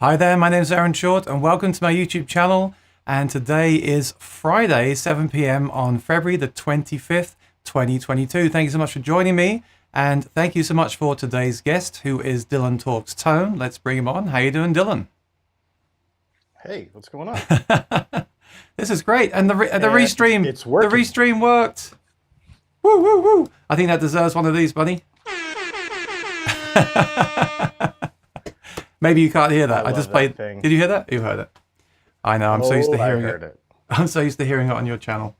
Hi there, my name is Aaron Short and welcome to my YouTube channel. And today is Friday, 7 p.m. on February the 25th, 2022. Thank you so much for joining me. And thank you so much for today's guest, who is Dylan Talks Tone. Let's bring him on. How you doing, Dylan? Hey, what's going on? This is great. And the And restream, it's the working. restream worked. Woo, woo, woo. I think that deserves one of these, buddy. Maybe you can't hear I that. I love just that played. thing. Did you hear that? You heard it. I know. I'm so used to Oh, I hearing heard it. it. I'm so used to hearing it on your channel.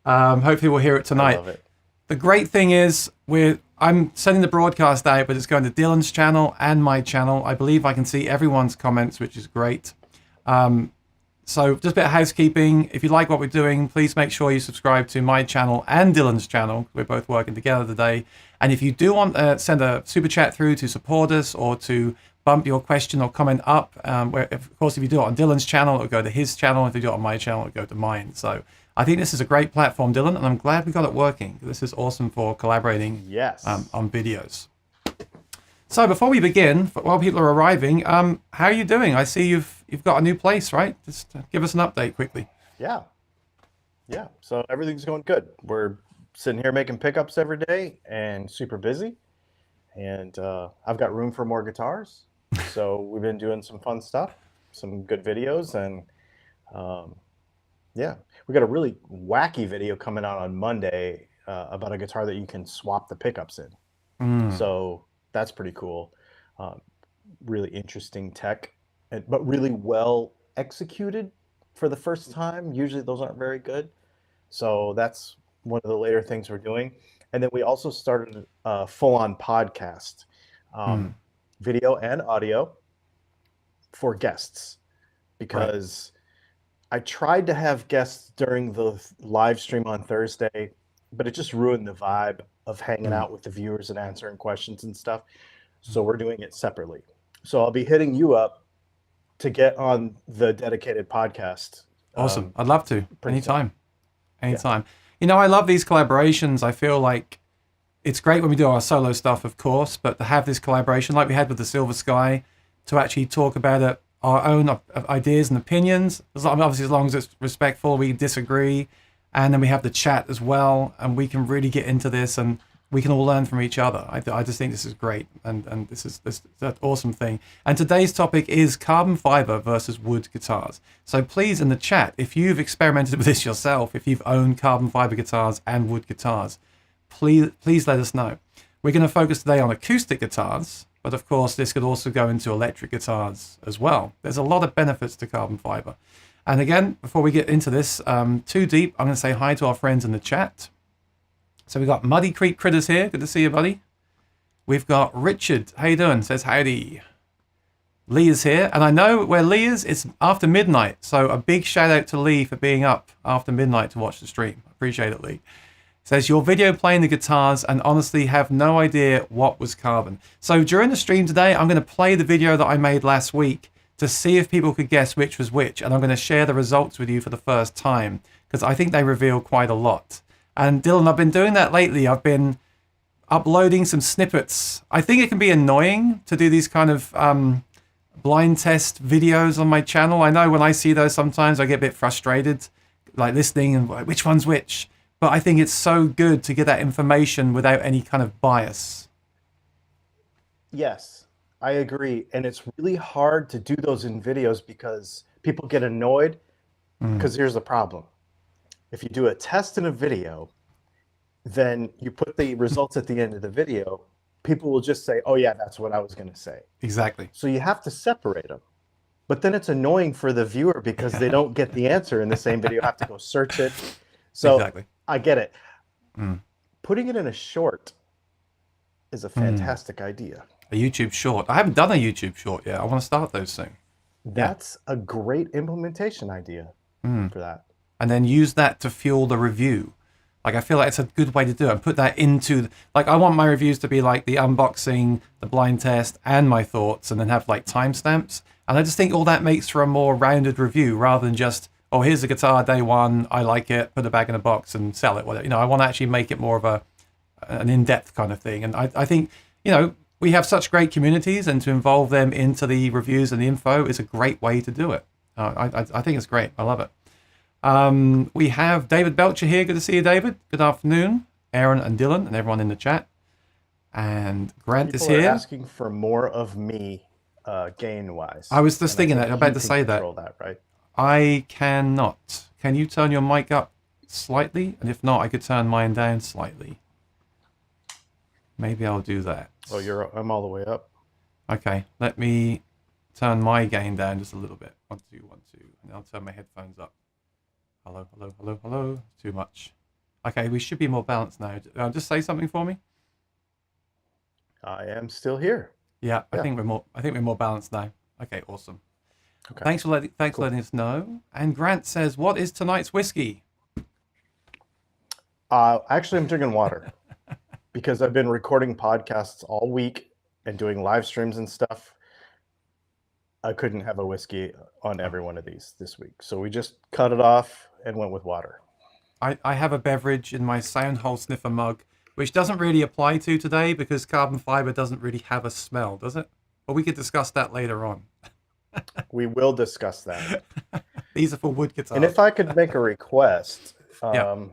Hopefully we'll hear it I tonight. love it. The great thing is I'm sending the broadcast out, but it's going to Dylan's channel and my channel. I believe I can see everyone's comments, which is great. So just a bit of housekeeping. If you like what we're doing, please make sure you subscribe to my channel and Dylan's channel. We're both working together today. And if you do want to send a super chat through to support us or to bump your question or comment up, of course, if you do it on Dylan's channel, it'll go to his channel. If you do it on my channel, it'll go to mine. So I think this is a great platform, Dylan, and I'm glad we got it working. This is awesome for collaborating Yes. on videos. So before we begin, while people are arriving, how are you doing? I see you've got a new place, right? Just give us an update quickly. Yeah. Yeah. So everything's going good. We're sitting here making pickups every day and super busy. And I've got room for more guitars. So we've been doing some fun stuff, some good videos. And yeah, we got a really wacky video coming out on Monday about a guitar that you can swap the pickups in. Mm, So that's pretty cool. Um, really interesting tech, but really well executed for the first time. Usually those aren't very good. So that's one of the later things we're doing. And then we also started a full-on podcast, mm, um, video and audio for guests, right. because I tried to have guests during the live stream on Thursday, but it just ruined the vibe of hanging Mm, out with the viewers and answering questions and stuff. So we're doing it separately. So I'll be hitting you up to get on the dedicated podcast awesome. um, I'd love to. pretty soon. Anytime. Yeah. Anytime. You know, I love these collaborations. I feel like it's great when we do our solo stuff, of course, but to have this collaboration like we had with the Silver Sky, to actually talk about it, our own ideas and opinions, obviously as long as it's respectful, we disagree, and then we have the chat as well, and we can really get into this and we can all learn from each other. I just think this is great, and this is that awesome thing. And today's topic is carbon fiber versus wood guitars. So please, in the chat, if you've experimented with this yourself, if you've owned carbon fiber guitars and wood guitars, please let us know. We're going to focus today on acoustic guitars, but of course this could also go into electric guitars as well. There's a lot of benefits to carbon fiber. And again, before we get into this too deep, I'm going to say hi to our friends in the chat. So we've got Muddy Creek Critters here. Good to see you, buddy. We've got Richard. How you doing? Says howdy. Lee is here. And I know where Lee is, it's after midnight. So a big shout out to Lee for being up after midnight to watch the stream. Appreciate it, Lee. Says your video playing the guitars and honestly have no idea what was carbon. So during the stream today, I'm going to play the video that I made last week to see if people could guess which was which. And I'm going to share the results with you for the first time because I think they reveal quite a lot. And Dylan, I've been doing that lately. I've been uploading some snippets. I think it can be annoying to do these kind of blind test videos on my channel. I know when I see those, sometimes I get a bit frustrated, like listening and which one's which. But I think it's so good to get that information without any kind of bias. Yes, I agree. And it's really hard to do those in videos because people get annoyed. Mm, Because here's the problem. If you do a test in a video, then you put the results at the end of the video, people will just say, oh, yeah, that's what I was going to say. exactly. So you have to separate them. But then it's annoying for the viewer because they don't get the answer in the same video, have to go search it. So Exactly. I get it. Mm, Putting it in a short is a mm. fantastic idea. A YouTube short. I haven't done a YouTube short yet. I want to start those soon. Yeah. That's a great implementation idea Mm. for that. And then use that to fuel the review. Like, I feel like it's a good way to do it. And put that into, like, I want my reviews to be like the unboxing, the blind test, and my thoughts, and then have like timestamps. And I just think all that makes for a more rounded review rather than just, oh, here's the guitar day one, I like it, put it back in a box and sell it. Whatever. You know, I want to actually make it more of an in-depth kind of thing. And I think, you know, we have such great communities, and to involve them into the reviews and the info is a great way to do it. I think it's great. I love it. We have David Belcher here. Good to see you, David. Good afternoon. Aaron and Dylan and everyone in the chat. And Grant is People are here. asking for more of me, gain-wise. I was just And thinking think that. I'm about you to can say that. control that, right? I cannot. Can you turn your mic up slightly? And if not, I could turn mine down slightly. Maybe I'll do that. Oh, I'm all the way up. Okay, let me turn my gain down just a little bit. 1, 2, 1, 2. And I'll turn my headphones up. Hello, hello, hello, hello. Too much. Okay, we should be more balanced now. Just say something for me. I am still here. Yeah, I Yeah. think we're more balanced now. Okay, awesome. Okay. Thanks for letting us know. And Grant says, "What is tonight's whiskey?" Actually, I'm drinking water because I've been recording podcasts all week and doing live streams and stuff. I couldn't have a whiskey on every one of these this week. So we just cut it off and went with water. I have a beverage in my Soundhole sniffer mug, which doesn't really apply to today because carbon fiber doesn't really have a smell, does it? But we could discuss that later on. We will discuss that. These are for wood guitars. And if I could make a request, Yeah.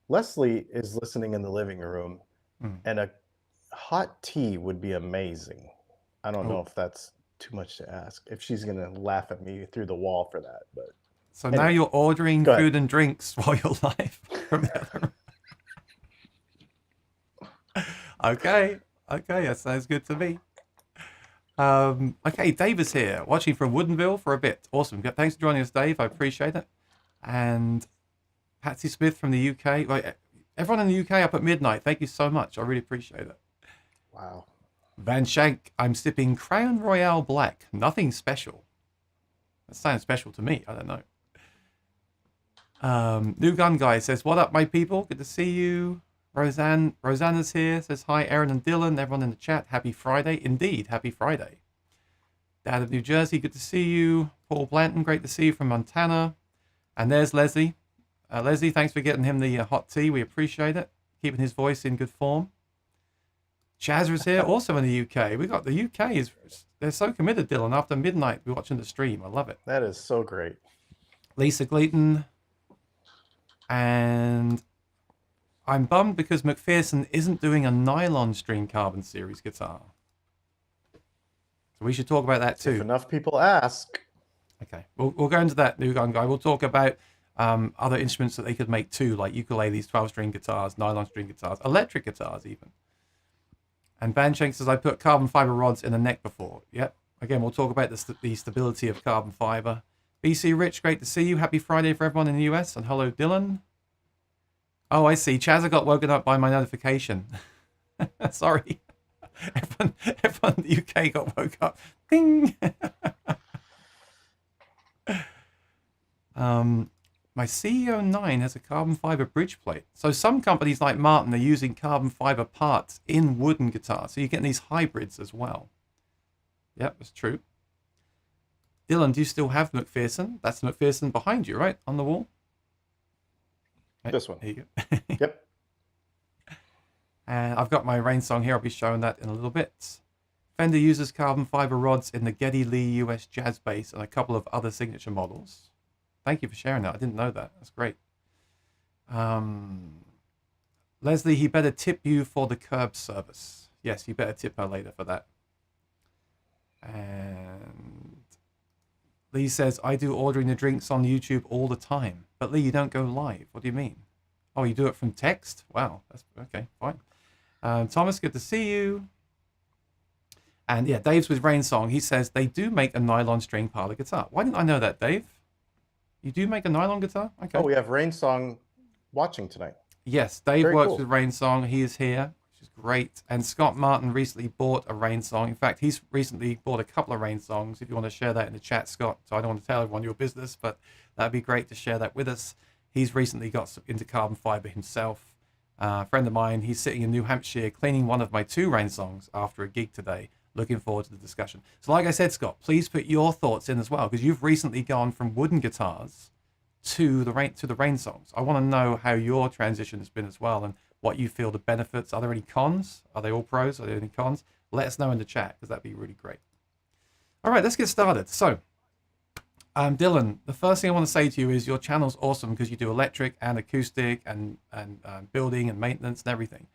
Leslie is listening in the living room, Mm. and a hot tea would be amazing. I don't know Oh. if that's too much to ask, if she's going to laugh at me through the wall for that. But So now anyway, you're ordering go ahead. food and drinks while you're live from the other room. Okay, that sounds good to me. Okay, Dave is here, watching from Woodinville for a bit. Awesome. Thanks for joining us, Dave. I appreciate it. And Patsy Smith from the UK. Like, everyone in the UK up at midnight, thank you so much. I really appreciate it. Wow. Van Shank, I'm sipping Crown Royale Black. Nothing special. That sounds special to me. I don't know. New Gun Guy says, "What up, my people? Good to see you." Rosanna's here. Says, "Hi, Aaron and Dylan. Everyone in the chat. Happy Friday." Indeed, happy Friday. Dad of New Jersey. Good to see you. Paul Blanton. Great to see you from Montana. And there's Leslie. Leslie, thanks for getting him the hot tea. We appreciate it. Keeping his voice in good form. Chazra's here, also in the UK. We got the UK they're so committed, Dylan. After midnight, we're watching the stream. I love it. That is so great. Lisa Gleaton. And I'm bummed because McPherson isn't doing a nylon string carbon series guitar. So we should talk about that too. If enough people ask. Okay, we'll go into that, New Gun Guy. We'll talk about other instruments that they could make too, like ukuleles, 12-string guitars, nylon string guitars, electric guitars even. And Banshank says, "I put carbon fiber rods in the neck before." Yep. Again, we'll talk about the stability of carbon fiber. BC Rich, great to see you. Happy Friday for everyone in the US. And hello, Dylan. Oh, I see. Chaz got woken up by my notification. Sorry. Everyone in the UK got woke up. Ding. My CEO 9 has a carbon fiber bridge plate. So some companies like Martin are using carbon fiber parts in wooden guitars. So you're getting these hybrids as well. Yep, that's true. Dylan, do you still have McPherson? That's McPherson behind you, right? On the wall? Right, This one. there you go. Yep. And I've got my rain song here. I'll be showing that in a little bit. Fender uses carbon fiber rods in the Geddy Lee US Jazz Bass and a couple of other signature models. Thank you for sharing that. I didn't know that. That's great. Leslie, he better tip you for the curb service. Yes, you better tip her later for that. And Lee says, "I do ordering the drinks on YouTube all the time." But Lee, you don't go live. What do you mean? Oh, you do it from text? Wow. That's okay. Fine. Thomas, good to see you. And yeah, Dave's with Rain Song. He says they do make a nylon string parlor guitar. Why didn't I know that, Dave? You do make a nylon guitar? Okay. Oh, we have Rain Song watching tonight. Yes, Dave Very works cool. with Rain Song. He is here, which is great. And Scott Martin recently bought a Rain Song. In fact, he's recently bought a couple of Rain Songs. If you want to share that in the chat, Scott. So I don't want to tell everyone your business, but that'd be great to share that with us. He's recently got into carbon fiber himself. A friend of mine, he's sitting in New Hampshire cleaning one of my 2 Rain Songs after a gig today. Looking forward to the discussion. So like I said, Scott, please put your thoughts in as well, because you've recently gone from wooden guitars to the Rain Songs. I want to know how your transition has been as well, and what you feel the benefits. Are there any cons? Are they all pros? Are there any cons? let us know in the chat because that'd be really great. All right, let's get started. So, Dylan, the first thing I want to say to you is your channel's awesome because you do electric and acoustic and building and maintenance and everything.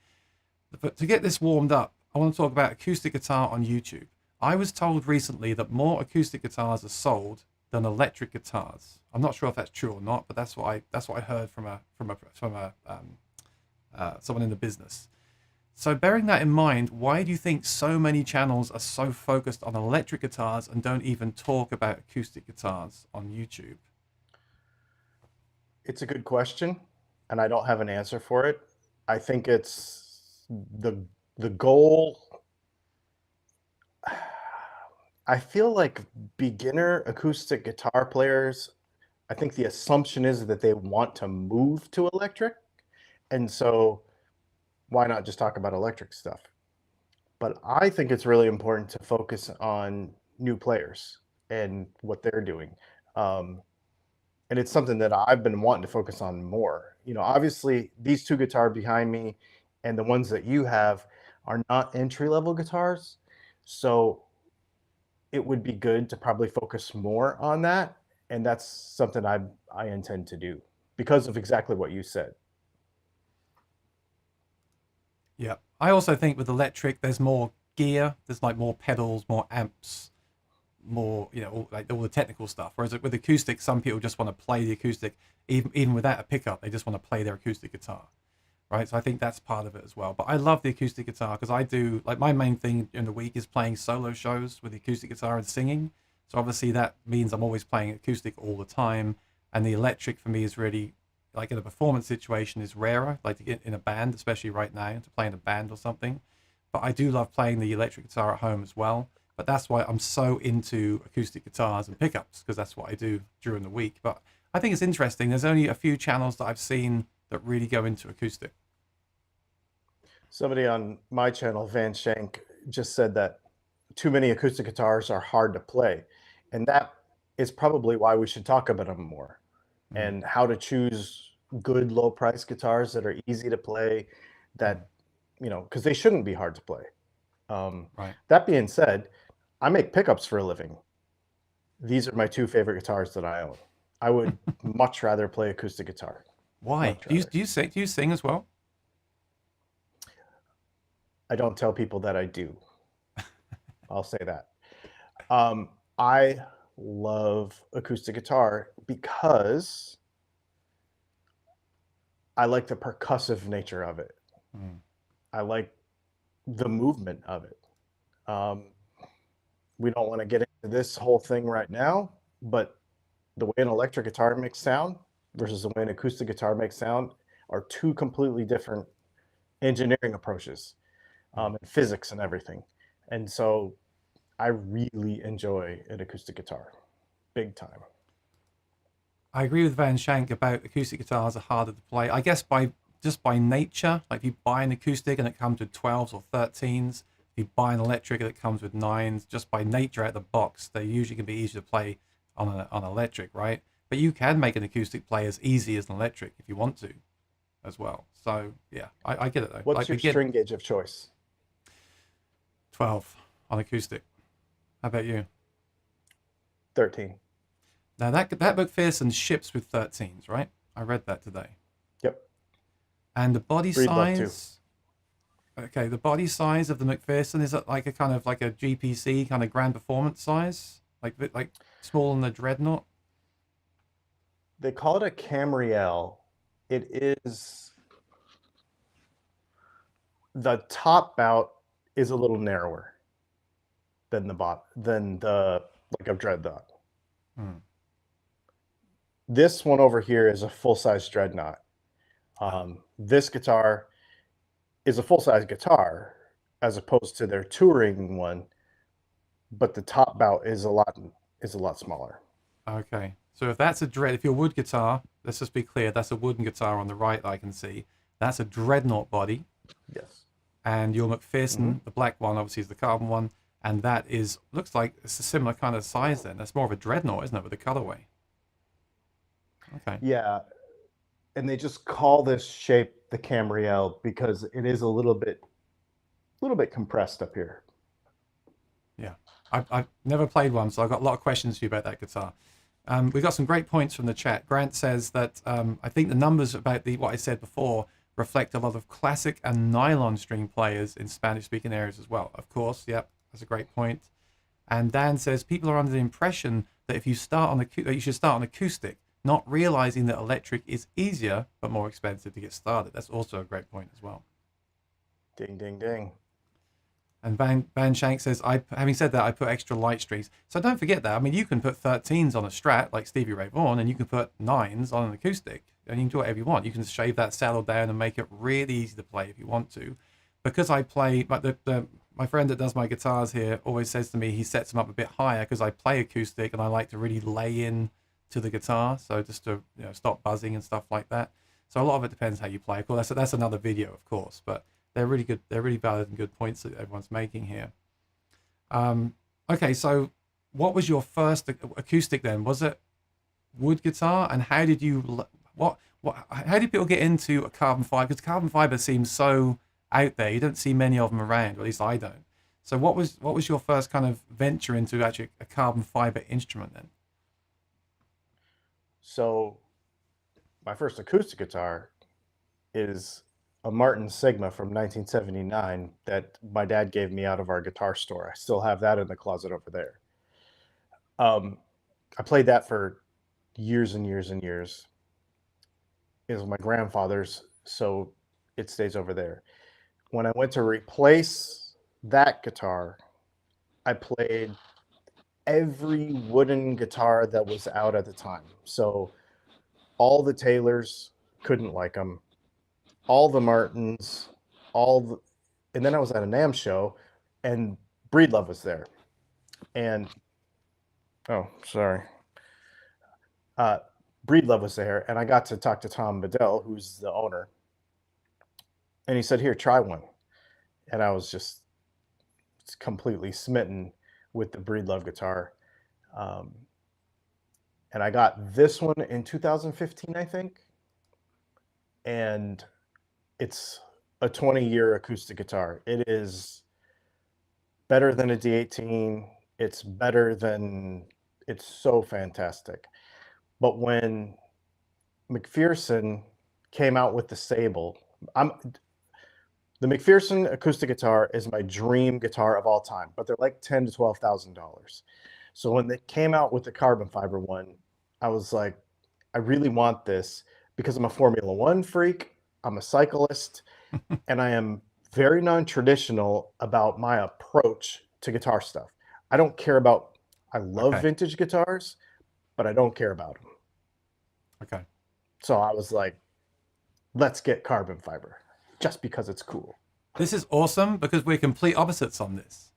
But to get this warmed up, I want to talk about acoustic guitar on YouTube. I was told recently that more acoustic guitars are sold than electric guitars. I'm not sure if that's true or not, but that's what I heard from someone in the business. So bearing that in mind, why do you think so many channels are so focused on electric guitars and don't even talk about acoustic guitars on YouTube? It's a good question, and I don't have an answer for it. I think it's the goal. I feel like beginner acoustic guitar players, I think the assumption is that they want to move to electric. And so why not just talk about electric stuff? But I think it's really important to focus on new players and what they're doing. And it's something that I've been wanting to focus on more. You know, obviously these two guitars behind me and the ones that you have are not entry level guitars. So it would be good to probably focus more on that. And that's something I intend to do because of exactly what you said. Yeah. I also think with electric, there's more gear. There's like more pedals, more amps, more, all the technical stuff. Whereas with acoustic, some people just want to play the acoustic, even without a pickup. They just want to play their acoustic guitar, right? So I think that's part of it as well. But I love the acoustic guitar because I do like my main thing in the week is playing solo shows with the acoustic guitar and singing. So obviously that means I'm always playing acoustic all the time, and the electric for me is really like in a performance situation is rarer, like to get in a band, especially right now to play in a band or something. But I do love playing the electric guitar at home as well. But that's why I'm so into acoustic guitars and pickups because that's what I do during the week. But I think it's interesting. There's only a few channels that I've seen that really go into acoustic. Somebody on my channel, Van Shank, just said that too many acoustic guitars are hard to play. And that is probably why we should talk about them more Mm, and how to choose good low price guitars that are easy to play mm, that, you know, because they shouldn't be hard to play. right. That being said, I make pickups for a living. These are my two favorite guitars that I own. I would much rather play acoustic guitar. Why? Much Do you rather. do you sing? Do you sing as well? I don't tell people that I do. I'll say that. I love acoustic guitar because I like the percussive nature of it. Mm, I like the movement of it. Um, we don't want to get into this whole thing right now, but the way an electric guitar makes sound versus the way an acoustic guitar makes sound are two completely different engineering approaches, mm. and physics and everything. And so I really enjoy an acoustic guitar, big time. I agree with Van Shank about acoustic guitars are harder to play. I guess by nature, like if you buy an acoustic and it comes with 12s or 13s, if you buy an electric and it comes with 9s, just by nature out of the box, they usually can be easier to play on electric, right? But you can make an acoustic play as easy as an electric if you want to as well. So yeah, I get it though. What's Like your begin string gauge of choice? 12 on acoustic. How about you? 13. Now that McPherson ships with 13s, right? I read that today. Yep. And the body Breedlove too. size, okay, the body size of the McPherson is it like a kind of like a GPC kind of grand performance size, like smaller than the Dreadnought? They call it a Camriel. It is the top bout is a little narrower than the like a dreadnought. Hmm. This one over here is a full size dreadnought. Ah, This guitar is a full size guitar as opposed to their touring one, but the top bout is a lot smaller. okay. So if your wood guitar, let's just be clear, that's a wooden guitar on the right that I can see. That's a Dreadnought body, Yes. and your Hmm. McPherson, the black one, obviously is the carbon one, and that is looks like it's a similar kind of size. Then that's more of a Dreadnought, isn't it, with the colorway? Okay. Yeah, and they just call this shape the Camriel because it is a little bit compressed up here. Yeah, I've never played one, so I've got a lot of questions for you about that guitar. We got some great points from the chat. Grant says that I think the numbers about the what I said before reflect a lot of classic and nylon string players in Spanish-speaking areas as well. Of course, yep, that's a great point. And Dan says people are under the impression that if you start on that you should start on acoustic, not realizing that electric is easier but more expensive to get started. That's also a great point as well. Ding, ding, ding. And Van Shank says, having said that, I put extra light strings. So don't forget that. I mean, you can put 13s on a Strat like Stevie Ray Vaughan, and you can put 9s on an acoustic, and you can do whatever you want. You can shave that saddle down and make it really easy to play if you want to. Because I play, like my friend that does my guitars here always says to me he sets them up a bit higher because I play acoustic and I like to really lay in to the guitar, so just to stop buzzing and stuff like that. So a lot of it depends how you play. Of course, that's another video, of course, but they're really good. They're really valid and good points that everyone's making here. Okay, so what was your first acoustic then? Was it wood guitar? And how did you how did people get into a carbon fiber? Because carbon fiber seems so out there. You don't see many of them around, or at least I don't. So what was your first kind of venture into actually a carbon fiber instrument then? So my first acoustic guitar is a Martin Sigma from 1979 that my dad gave me out of our guitar store. I still have that in the closet over there. I played that for years and years and years. It was my grandfather's, so it stays over there. When I went to replace that guitar, I played every wooden guitar that was out at the time. So all the Taylors, couldn't like them. All the Martins, and then I was at a NAMM show, and Breedlove was there, and oh, sorry, Breedlove was there, and I got to talk to Tom Bedell, who's the owner, and he said, "Here, try one," and I was just completely smitten with the Breedlove guitar, and I got this one in 2015, I think, and it's a 20-year acoustic guitar. It is better than a D18. It's so fantastic. But when McPherson came out with the Sable, the McPherson acoustic guitar is my dream guitar of all time, but they're like $10,000 to $12,000. So when they came out with the carbon fiber one, I was like, I really want this because I'm a Formula One freak. I'm a cyclist, and I am very non-traditional about my approach to guitar stuff. I love vintage guitars, but I don't care about them. Okay. So I was like, let's get carbon fiber just because it's cool. This is awesome because we're complete opposites on this,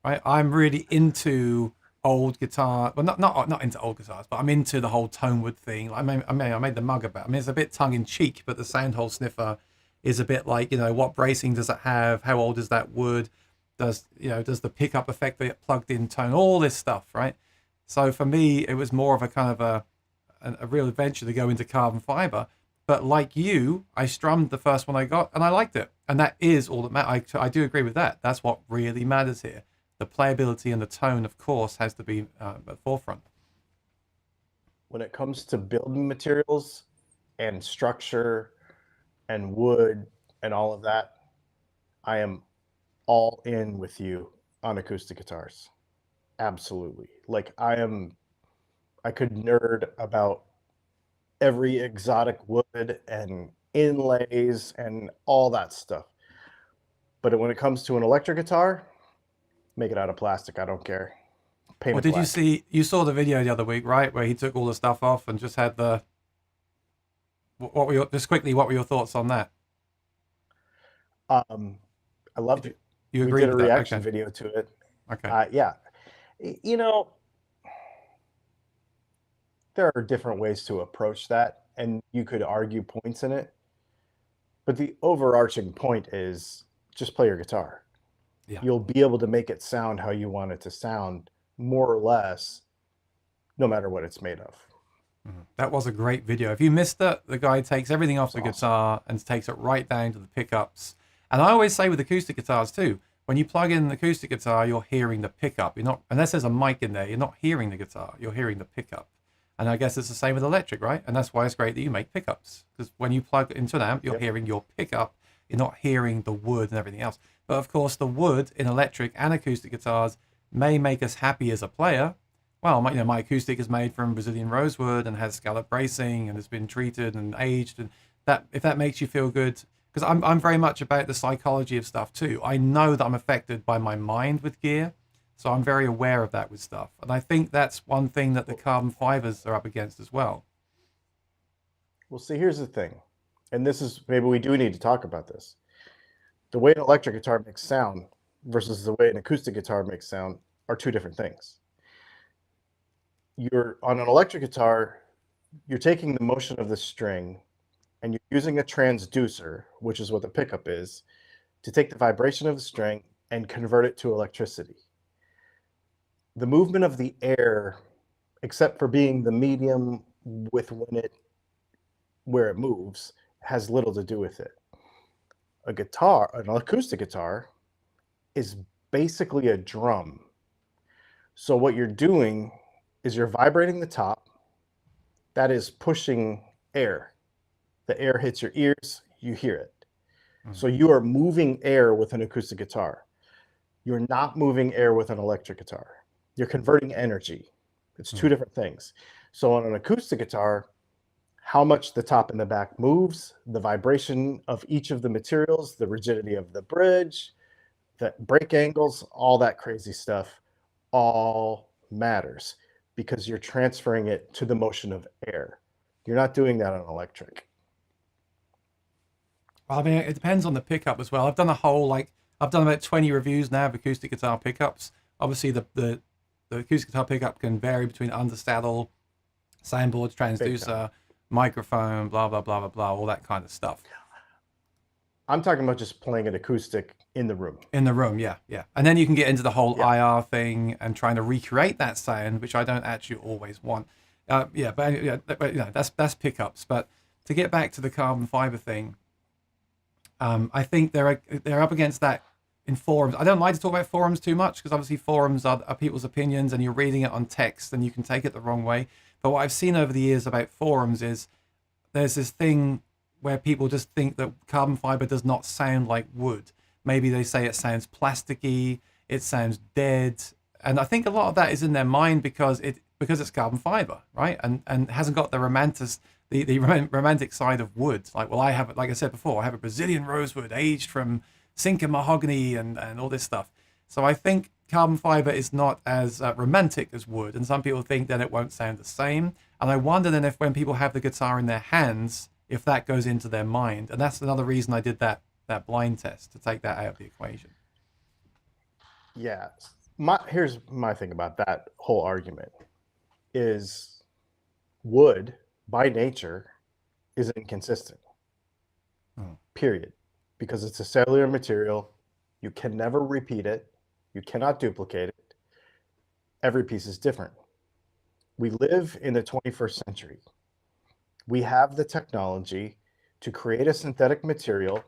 right? I'm really into old guitar. Well, not into old guitars, but I'm into the whole tonewood thing. I made the mug about. I mean, it's a bit tongue in cheek, but the sound hole sniffer is a bit like, what bracing does it have? How old is that wood? Does the pickup effect the plugged in tone? All this stuff, right? So for me, it was more of a kind of a real adventure to go into carbon fiber. But like you, I strummed the first one I got and I liked it, and that is all that matters. I do agree with that. That's what really matters here. The playability and the tone, of course, has to be at the forefront. When it comes to building materials and structure and wood and all of that, I am all in with you on acoustic guitars. Absolutely. Like I could nerd about every exotic wood and inlays and all that stuff. But when it comes to an electric guitar, make it out of plastic. I don't care. Paint Well, it did black. you saw the video the other week, right? Where he took all the stuff off and just had what were your thoughts on that? I loved it. You We agreed did a with that? reaction Okay. video to it. Okay. Yeah. You know, there are different ways to approach that, and you could argue points in it. But the overarching point is just play your guitar. Yeah. You'll be able to make it sound how you want it to sound, more or less, no matter what it's made of. That was a great video. If you missed it, the guy takes everything off the Awesome. guitar and takes it right down to the pickups. And I always say with acoustic guitars too, When you plug in an acoustic guitar, you're hearing the pickup. You're not, unless there's a mic in there, you're not hearing the guitar. You're hearing the pickup. And I guess it's the same with electric, right? And that's why it's great that you make pickups, because when you plug into an amp, you're Yep. hearing your pickup. You're not hearing the wood and everything else. But of course, the wood in electric and acoustic guitars may make us happy as a player. Well, my acoustic is made from Brazilian rosewood and has scallop bracing and has been treated and aged, and that if that makes you feel good, because I'm very much about the psychology of stuff too. I know that I'm affected by my mind with gear, so I'm very aware of that with stuff, and I think that's one thing that the carbon fibers are up against as well. Well, see, here's the thing, and this is maybe we do need to talk about this. The way an electric guitar makes sound versus the way an acoustic guitar makes sound are two different things. You're on an electric guitar, you're taking the motion of the string and you're using a transducer, which is what the pickup is, to take the vibration of the string and convert it to electricity. The movement of the air, except for being the medium with where it moves, has little to do with it. A guitar, an acoustic guitar, is basically a drum. So what you're doing is you're vibrating the top. That is pushing air. The air hits your ears, you hear it. So you are moving air with an acoustic guitar. You're not moving air with an electric guitar. You're converting energy. It's two different things. So on an acoustic guitar, how much the top and the back moves, the vibration of each of the materials, the rigidity of the bridge, the break angles, all that crazy stuff, all matters because you're transferring it to the motion of air. You're not doing that on electric. I mean, it depends on the pickup as well. I've done about 20 reviews now of acoustic guitar pickups. Obviously, the acoustic guitar pickup can vary between undersaddle, soundboards, transducer, microphone, blah blah blah blah blah, all that kind of stuff. I'm talking about just playing an acoustic in the room. In the room, yeah, yeah. And then you can get into the whole IR thing and trying to recreate that sound, which I don't actually always want. But that's pickups. But to get back to the carbon fiber thing, I think they're up against that in forums. I don't like to talk about forums too much because obviously forums are people's opinions and you're reading it on text and you can take it the wrong way. But what I've seen over the years about forums is there's this thing where people just think that carbon fiber does not sound like wood. Maybe they say it sounds plasticky, it sounds dead. And I think a lot of that is in their mind because it's carbon fiber, right? And hasn't got the romantic side of wood. Like, well, like I said before, I have a Brazilian rosewood aged from Sinca mahogany and all this stuff. So I think carbon fiber is not as romantic as wood. And some people think that it won't sound the same. And I wonder then if when people have the guitar in their hands, if that goes into their mind. And that's another reason I did that blind test, to take that out of the equation. Yeah. Here's my thing about that whole argument is wood by nature is inconsistent. Period. Because it's a cellular material. You can never repeat it. You cannot duplicate it. Every piece is different. We live in the 21st century. We have the technology to create a synthetic material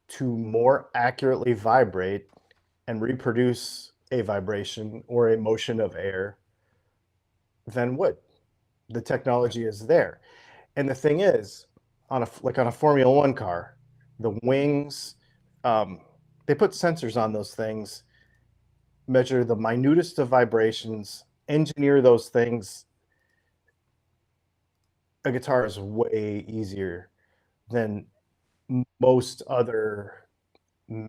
to more accurately vibrate and reproduce a vibration or a motion of air than wood. The technology is there. And the thing is, on a Formula One car, the wings, they put sensors on those things, measure the minutest of vibrations, engineer those things. A guitar is way easier than most other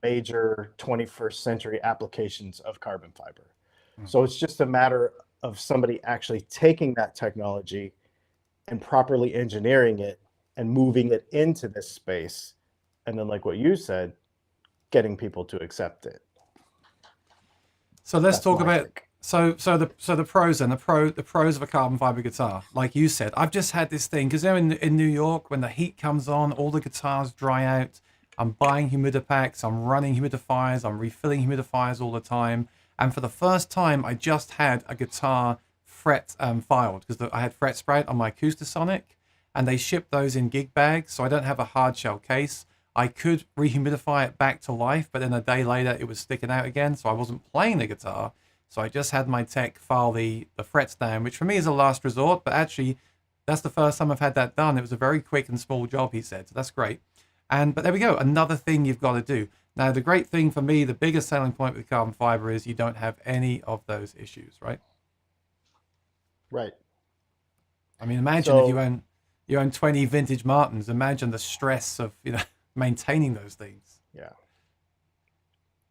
major 21st century applications of carbon fiber. So it's just a matter of somebody actually taking that technology and properly engineering it and moving it into this space. And then, like what you said, getting people to accept it. So let's talk about the pros and the pros of a carbon fiber guitar. Like you said, I've just had this thing because in New York, when the heat comes on, all the guitars dry out. I'm buying humidipacks, I'm running humidifiers, I'm refilling humidifiers all the time. And for the first time, I just had a guitar fret filed because I had fret sprout on my Acoustasonic, and they ship those in gig bags, so I don't have a hard shell case. I could rehumidify it back to life, but then a day later it was sticking out again, so I wasn't playing the guitar. So I just had my tech file the frets down, which for me is a last resort, but actually that's the first time I've had that done. It was a very quick and small job, he said, so that's great. But there we go, another thing you've got to do. Now, the great thing for me, the biggest selling point with carbon fiber is you don't have any of those issues, right? Right. I mean, imagine if So you own 20 vintage Martins. Imagine the stress of maintaining those things. yeah,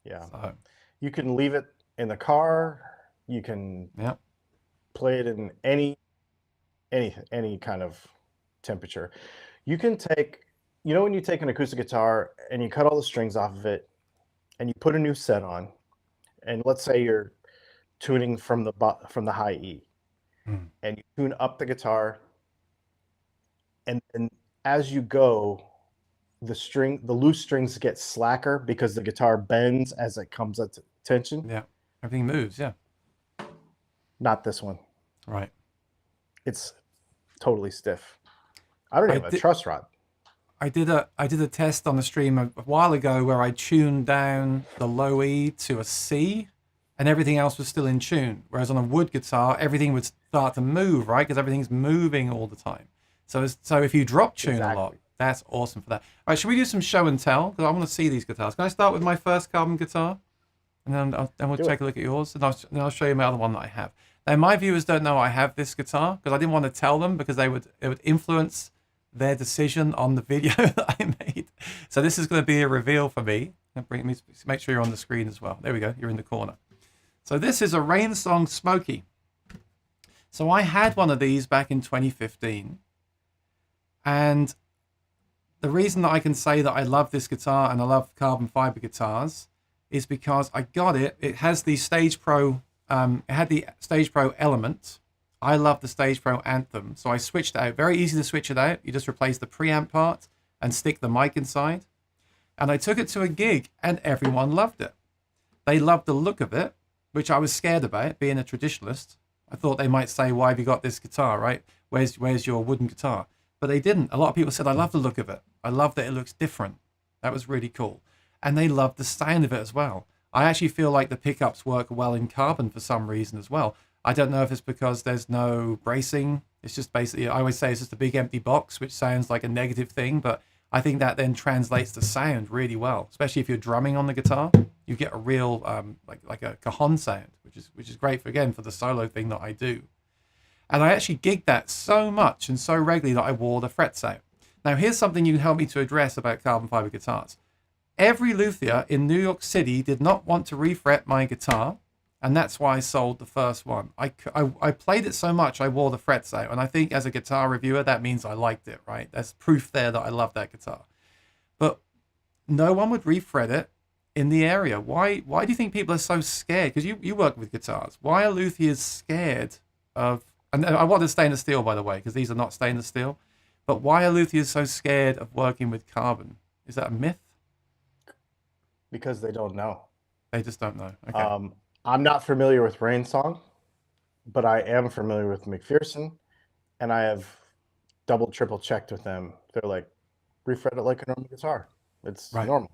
yeah. So You can leave it in the car. You can yeah, play it in any kind of temperature. You can take, when you take an acoustic guitar and you cut all the strings off of it and you put a new set on, and let's say you're tuning from the high E, mm, and you tune up the guitar, and then as you go, the loose strings get slacker because the guitar bends as it comes up to tension. yeah, everything moves. Yeah, Not this one. right. It's totally stiff. I don't I even have a did. truss rod. I did a test on the stream a while ago where I tuned down the low E to a C, and everything else was still in tune. Whereas on a wood guitar, everything would start to move, right? Because everything's moving all the time. So if you drop tune a lot, Exactly. that's awesome for that. All right, should we do some show and tell? Because I want to see these guitars. Can I start with my first carbon guitar? And then we'll Do take it. a look at yours, and then I'll show you my other one that I have. Now, my viewers don't know I have this guitar because I didn't want to tell them because it would influence their decision on the video that I made. So this is going to be a reveal for me. Make sure you're on the screen as well. There we go. You're in the corner. So this is a Rain Song Smoky. So I had one of these back in 2015, and the reason that I can say that I love this guitar and I love carbon fiber guitars is because I got it. It has the Stage Pro. It had the Stage Pro Element. I love the Stage Pro Anthem, so I switched it out. Very easy to switch it out. You just replace the preamp part and stick the mic inside. And I took it to a gig, and everyone loved it. They loved the look of it, which I was scared about, being a traditionalist. I thought they might say, "Why have you got this guitar, right? Where's your wooden guitar?" But they didn't. A lot of people said, "I love the look of it. I love that it looks different." That was really cool. And they loved the sound of it as well. I actually feel like the pickups work well in carbon for some reason as well. I don't know if it's because there's no bracing. It's just basically, I always say it's just a big empty box, which sounds like a negative thing, but I think that then translates the sound really well, especially if you're drumming on the guitar. You get a real like a cajon sound, which is great for the solo thing that I do. And I actually gigged that so much and so regularly that I wore the frets out. Now here's something you can help me to address about carbon fiber guitars. Every luthier in New York City did not want to refret my guitar, and that's why I sold the first one. I played it so much I wore the frets out, and I think as a guitar reviewer that means I liked it, right? That's proof there that I love that guitar. But no one would refret it in the area. Why do you think people are so scared? Because you work with guitars. Why are luthiers scared of, and I wanted stainless steel, by the way, because these are not stainless steel, but why are luthiers so scared of working with carbon? Is that a myth? Because they don't know. They just don't know. Okay. I'm not familiar with Rain Song, but I am familiar with McPherson, and I have double, triple checked with them. They're like, refret it like a normal guitar. It's Right. normal.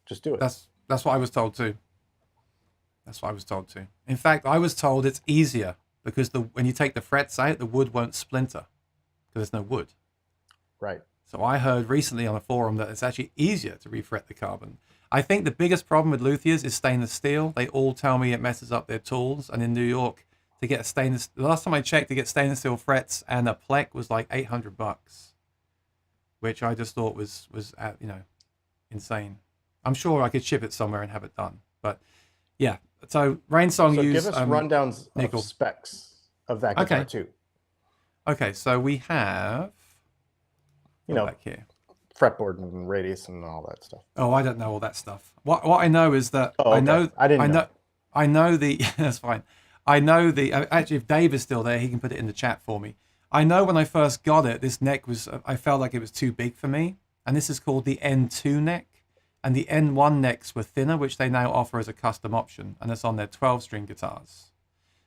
Just do it. That's what I was told too. That's what I was told too. In fact, I was told it's easier because when you take the frets out, the wood won't splinter because there's no wood. Right. So I heard recently on a forum that it's actually easier to refret the carbon. I think the biggest problem with luthiers is stainless steel. They all tell me it messes up their tools. And in New York, to get the last time I checked, to get stainless steel frets and a plec was like $800, which I just thought was insane. I'm sure I could ship it somewhere and have it done. But yeah, so Rain Song So used give us rundowns nickel. of specs of that guitar too. Okay, so we have back here. Fretboard and radius and all that stuff. Oh, I don't know all that stuff. What I know is that I didn't know. I know the that's fine. I know the actually if Dave is still there, he can put it in the chat for me. I know when I first got it, this neck I felt like it was too big for me, and this is called the N2 neck, and the N1 necks were thinner, which they now offer as a custom option, and it's on their 12-string guitars.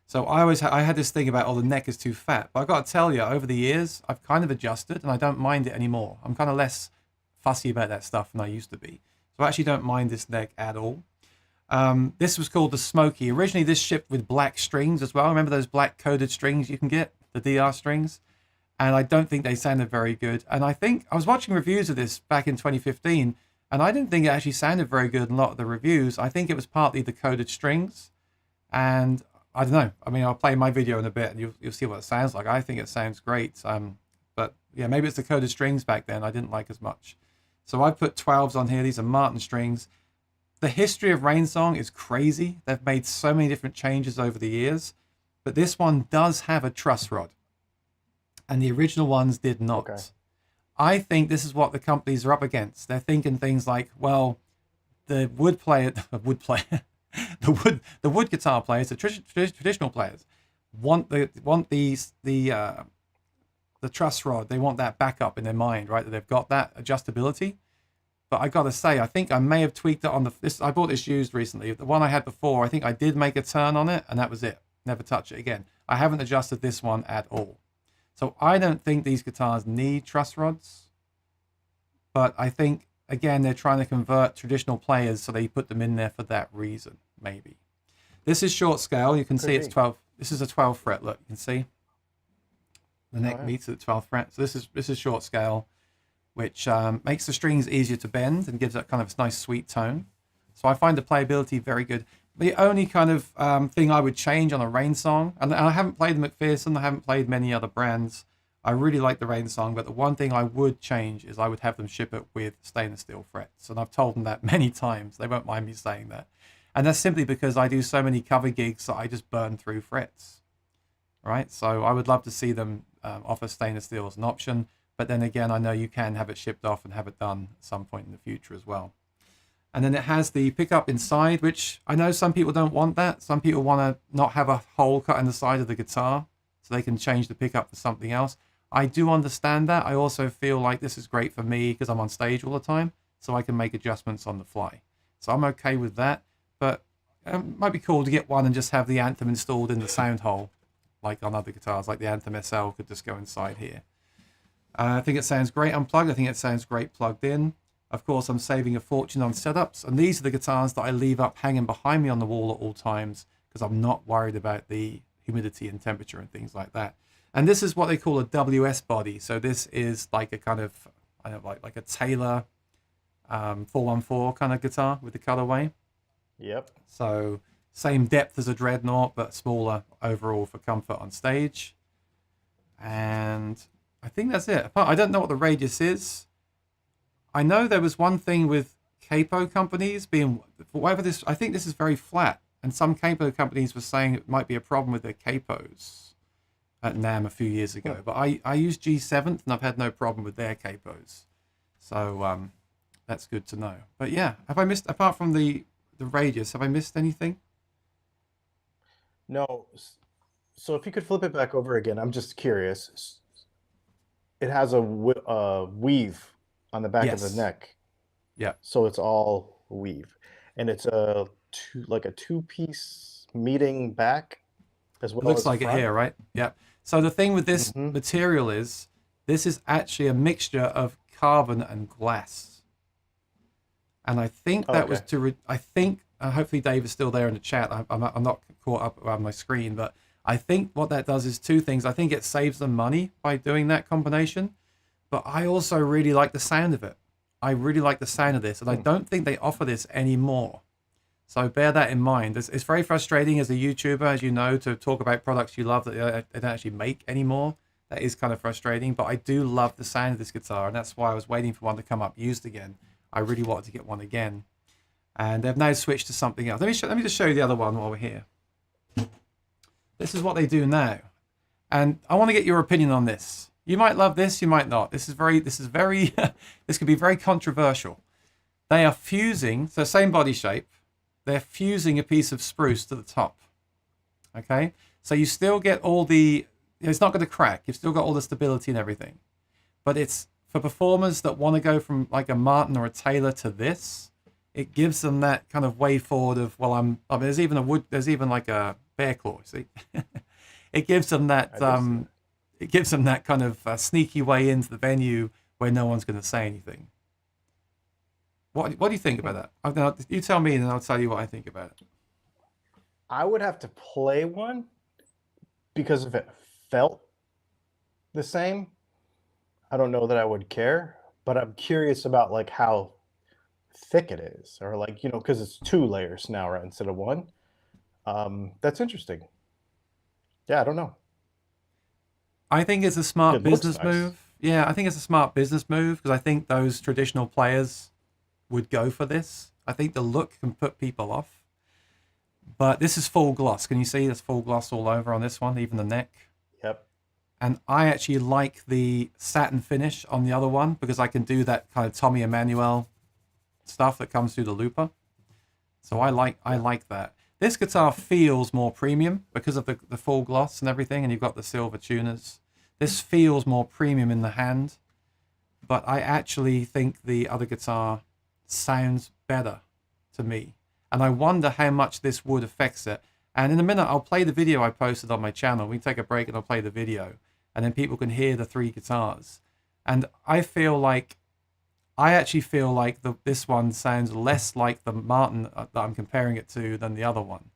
So I had this thing about, the neck is too fat, but I got to tell you, over the years, I've kind of adjusted, and I don't mind it anymore. I'm kind of less fussy about that stuff than I used to be. So I actually don't mind this neck at all. This was called the Smoky. Originally, this shipped with black strings as well. Remember those black coded strings you can get, the DR strings? And I don't think they sounded very good. And I think I was watching reviews of this back in 2015, and I didn't think it actually sounded very good in a lot of the reviews. I think it was partly the coded strings. And I don't know. I mean, I'll play my video in a bit, and you'll see what it sounds like. I think it sounds great. But yeah, maybe it's the coded strings back then I didn't like as much. So I've put 12s on here. These are Martin strings. The history of Rainsong is crazy. They've made so many different changes over the years. But this one does have a truss rod. And the original ones did not. Okay. I think this is what the companies are up against. They're thinking things like, well, the wood guitar players, the traditional players, want the truss rod. They want that backup in their mind, right? That they've got that adjustability. But I gotta say, I think I may have tweaked it on this. I bought this used recently. The one I had before, I think I did make a turn on it, and that was it. Never touch it again. I haven't adjusted this one at all. So I don't think these guitars need truss rods, but I think, again, they're trying to convert traditional players, so they put them in there for that reason, maybe. This is short scale. You can see it's 12. This is a 12 fret. Look, you can see the neck meets at the 12th fret. So this is short scale, which makes the strings easier to bend and gives that kind of nice sweet tone. So I find the playability very good. The only kind of thing I would change on a Rainsong, and I haven't played the McPherson, I haven't played many other brands. I really like the Rainsong, but the one thing I would change is I would have them ship it with stainless steel frets. And I've told them that many times. They won't mind me saying that. And that's simply because I do so many cover gigs that I just burn through frets. Right? So I would love to see them offer stainless steel as an option. But then again, I know you can have it shipped off and have it done at some point in the future as well. And then it has the pickup inside, which I know some people don't want that. Some people want to not have a hole cut in the side of the guitar so they can change the pickup for something else. I do understand that. I also feel like this is great for me because I'm on stage all the time, so I can make adjustments on the fly. So I'm okay with that, but it might be cool to get one and just have the Anthem installed in the sound hole, like on other guitars, like the Anthem SL could just go inside here. I think it sounds great unplugged. I think it sounds great plugged in. Of course, I'm saving a fortune on setups, and these are the guitars that I leave up hanging behind me on the wall at all times because I'm not worried about the humidity and temperature and things like that. And this is what they call a WS body. So this is like a kind of, I don't know, like a Taylor 414 kind of guitar with the colorway. Yep. So same depth as a Dreadnought, but smaller overall for comfort on stage. And I think that's it. I don't know what the radius is. I know there was one thing with capo companies being, for whatever this, I think this is very flat. And some capo companies were saying it might be a problem with their capos at NAMM a few years ago. But I use G7 and I've had no problem with their capos. So that's good to know. But yeah, have I missed, apart from the radius, have I missed anything? No. So if you could flip it back over again, I'm just curious. It has a weave on the back of the neck. Yeah. So it's all weave. And it's like a two-piece meeting back as well. It looks as like front. it here, right? Yeah. So the thing with this material is this is actually a mixture of carbon and glass. And I think that was I think, hopefully Dave is still there in the chat. I'm not caught up on my screen, but I think what that does is two things. I think it saves them money by doing that combination. But I also really like the sound of it. I really like the sound of this, and I don't think they offer this anymore. So bear that in mind. It's very frustrating as a YouTuber, as you know, to talk about products you love that they don't actually make anymore. That is kind of frustrating, but I do love the sound of this guitar, and that's why I was waiting for one to come up used again. I really wanted to get one again. And they've now switched to something else. Let me just show you the other one while we're here. This is what they do now. And I want to get your opinion on this. You might love this, you might not. This could be very controversial. They are fusing, so same body shape, they're fusing a piece of spruce to the top. Okay? So you still get all the, it's not going to crack. You've still got all the stability and everything. But it's for performers that want to go from like a Martin or a Taylor to this, it gives them that kind of way forward of, well, I mean, there's even like a bear claw, see? It gives them that, it gives them that kind of sneaky way into the venue where no one's going to say anything. What do you think about that? You tell me, and then I'll tell you what I think about it. I would have to play one because if it felt the same, I don't know that I would care, but I'm curious about like how thick it is, or like, because it's two layers now, right, instead of one. That's interesting. Yeah, I don't know. I think it's a smart It looks business nice. move. Yeah, I think it's a smart business move because I think those traditional players would go for this. I think the look can put people off. But this is full gloss. Can you see there's full gloss all over on this one, even the neck? Yep. And I actually like the satin finish on the other one because I can do that kind of Tommy Emmanuel stuff that comes through the looper. So I Yeah. like that. This guitar feels more premium because of the full gloss and everything, and you've got the silver tuners. This feels more premium in the hand, but I actually think the other guitar sounds better to me. And I wonder how much this wood affects it. And in a minute, I'll play the video I posted on my channel. We can take a break and I'll play the video. And then people can hear the three guitars. And I actually feel like this one sounds less like the Martin that I'm comparing it to than the other one.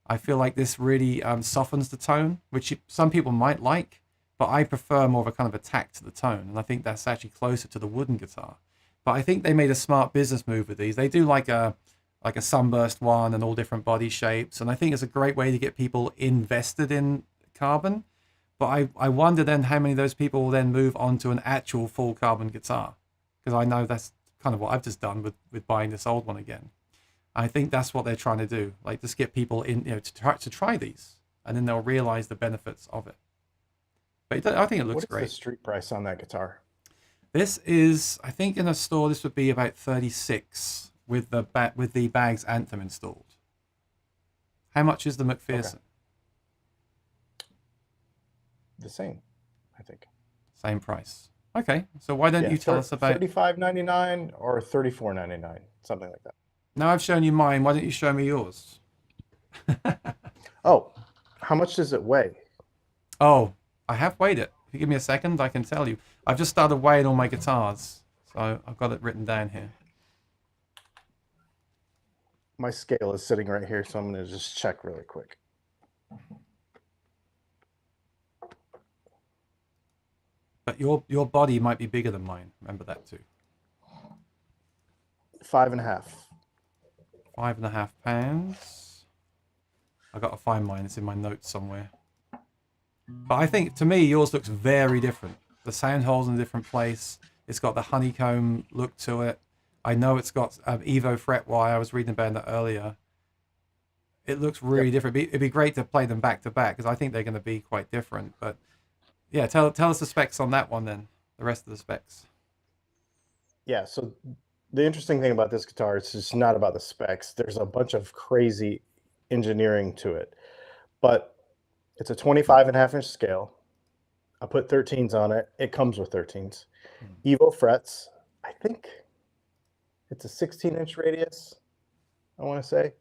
I feel like this really softens the tone, which some people might like, but I prefer more of a kind of attack to the tone, and I think that's actually closer to the wooden guitar. But I think they made a smart business move with these. They do like a sunburst one and all different body shapes, and I think it's a great way to get people invested in carbon. But I wonder then how many of those people will then move on to an actual full carbon guitar, because I know that's kind of what I've just done with buying this old one again. I think that's what they're trying to do, like just get people in, to try these, and then they'll realize the benefits of it. But I think it looks What is the great. street price on that guitar? This is, I think, in a store this would be about 36 with the Bags Anthem installed. How much is the Okay. McPherson? The same, I think. Same price. Okay, so why don't Yeah, you tell us about? 35.99 or 34.99, something like that. Now I've shown you mine. Why don't you show me yours? Oh, how much does it weigh? Oh, I have weighed it. If you give me a second, I can tell you. I've just started weighing all my guitars, so I've got it written down here. My scale is sitting right here, so I'm going to just check really quick. But your body might be bigger than mine. Remember that too. 5.5. 5.5 pounds. I got to find mine. It's in my notes somewhere. But I think to me yours looks very different. The sound hole's in a different place. It's got the honeycomb look to it. I know it's got Evo fret wire. I was reading about that earlier. It looks Yep. really different. It'd be great to play them back to back because I think they're going to be quite different. But yeah, tell us the specs on that one then. The rest of the specs. Yeah, so the interesting thing about this guitar is it's not about the specs. There's a bunch of crazy engineering to it. But it's a 25.5 inch scale. I put 13s on it. It comes with 13s. Hmm. Evo frets. I think it's a 16-inch radius, I want to say.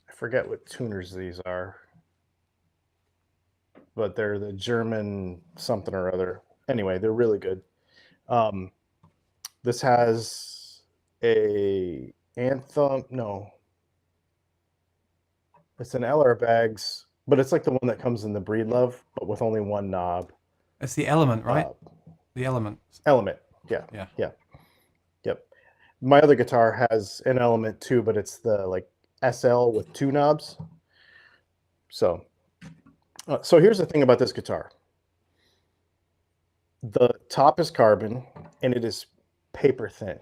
I forget what tuners these are, but they're the German something or other. Anyway, they're really good. Um, this has a Anthem. No, it's an LR Bags, but it's like the one that comes in the Breedlove, but with only one knob. It's the Element, right? Uh, The Element. Element. Yeah, Yeah. yeah, yep. My other guitar has an Element too, but it's the like SL with two knobs. So, so here's the thing about this guitar. The top is carbon and it is paper thin.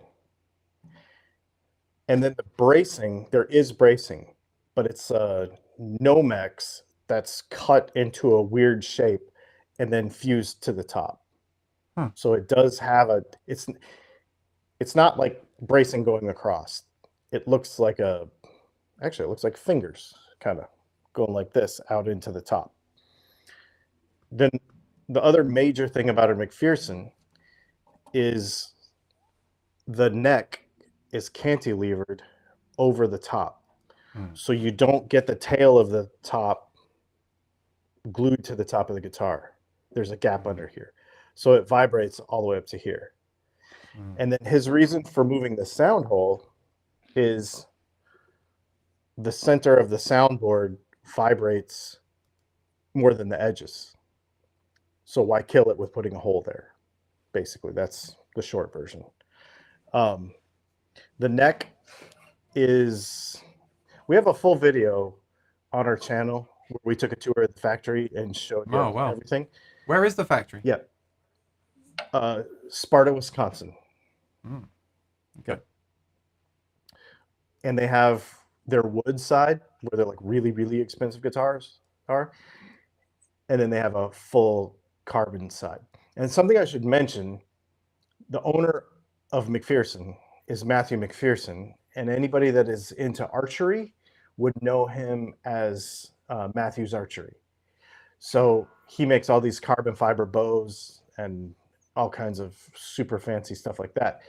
And then the bracing, there is bracing, but it's a Nomex that's cut into a weird shape and then fused to the top. Huh. So it does have it's not like bracing going across. It looks like actually it looks like fingers kind of going like this out into the top. Then the other major thing about a McPherson is the neck is cantilevered over the top. Hmm. So you don't get the tail of the top glued to the top of the guitar. There's a gap under here. So it vibrates all the way up to here. And then his reason for moving the sound hole is the center of the soundboard vibrates more than the edges. So why kill it with putting a hole there? Basically, that's the short version. The neck is, we have a full video on our channel where we took a tour of the factory and showed you Oh, wow. everything. Where is the factory? Yeah. Sparta, Wisconsin. Okay. Yep. And they have their wood side where they're like really, really expensive guitars are. And then they have a full carbon side. And something I should mention, the owner of McPherson is Matthew McPherson. And anybody that is into archery would know him as Matthew's Archery. So he makes all these carbon fiber bows and all kinds of super fancy stuff like that.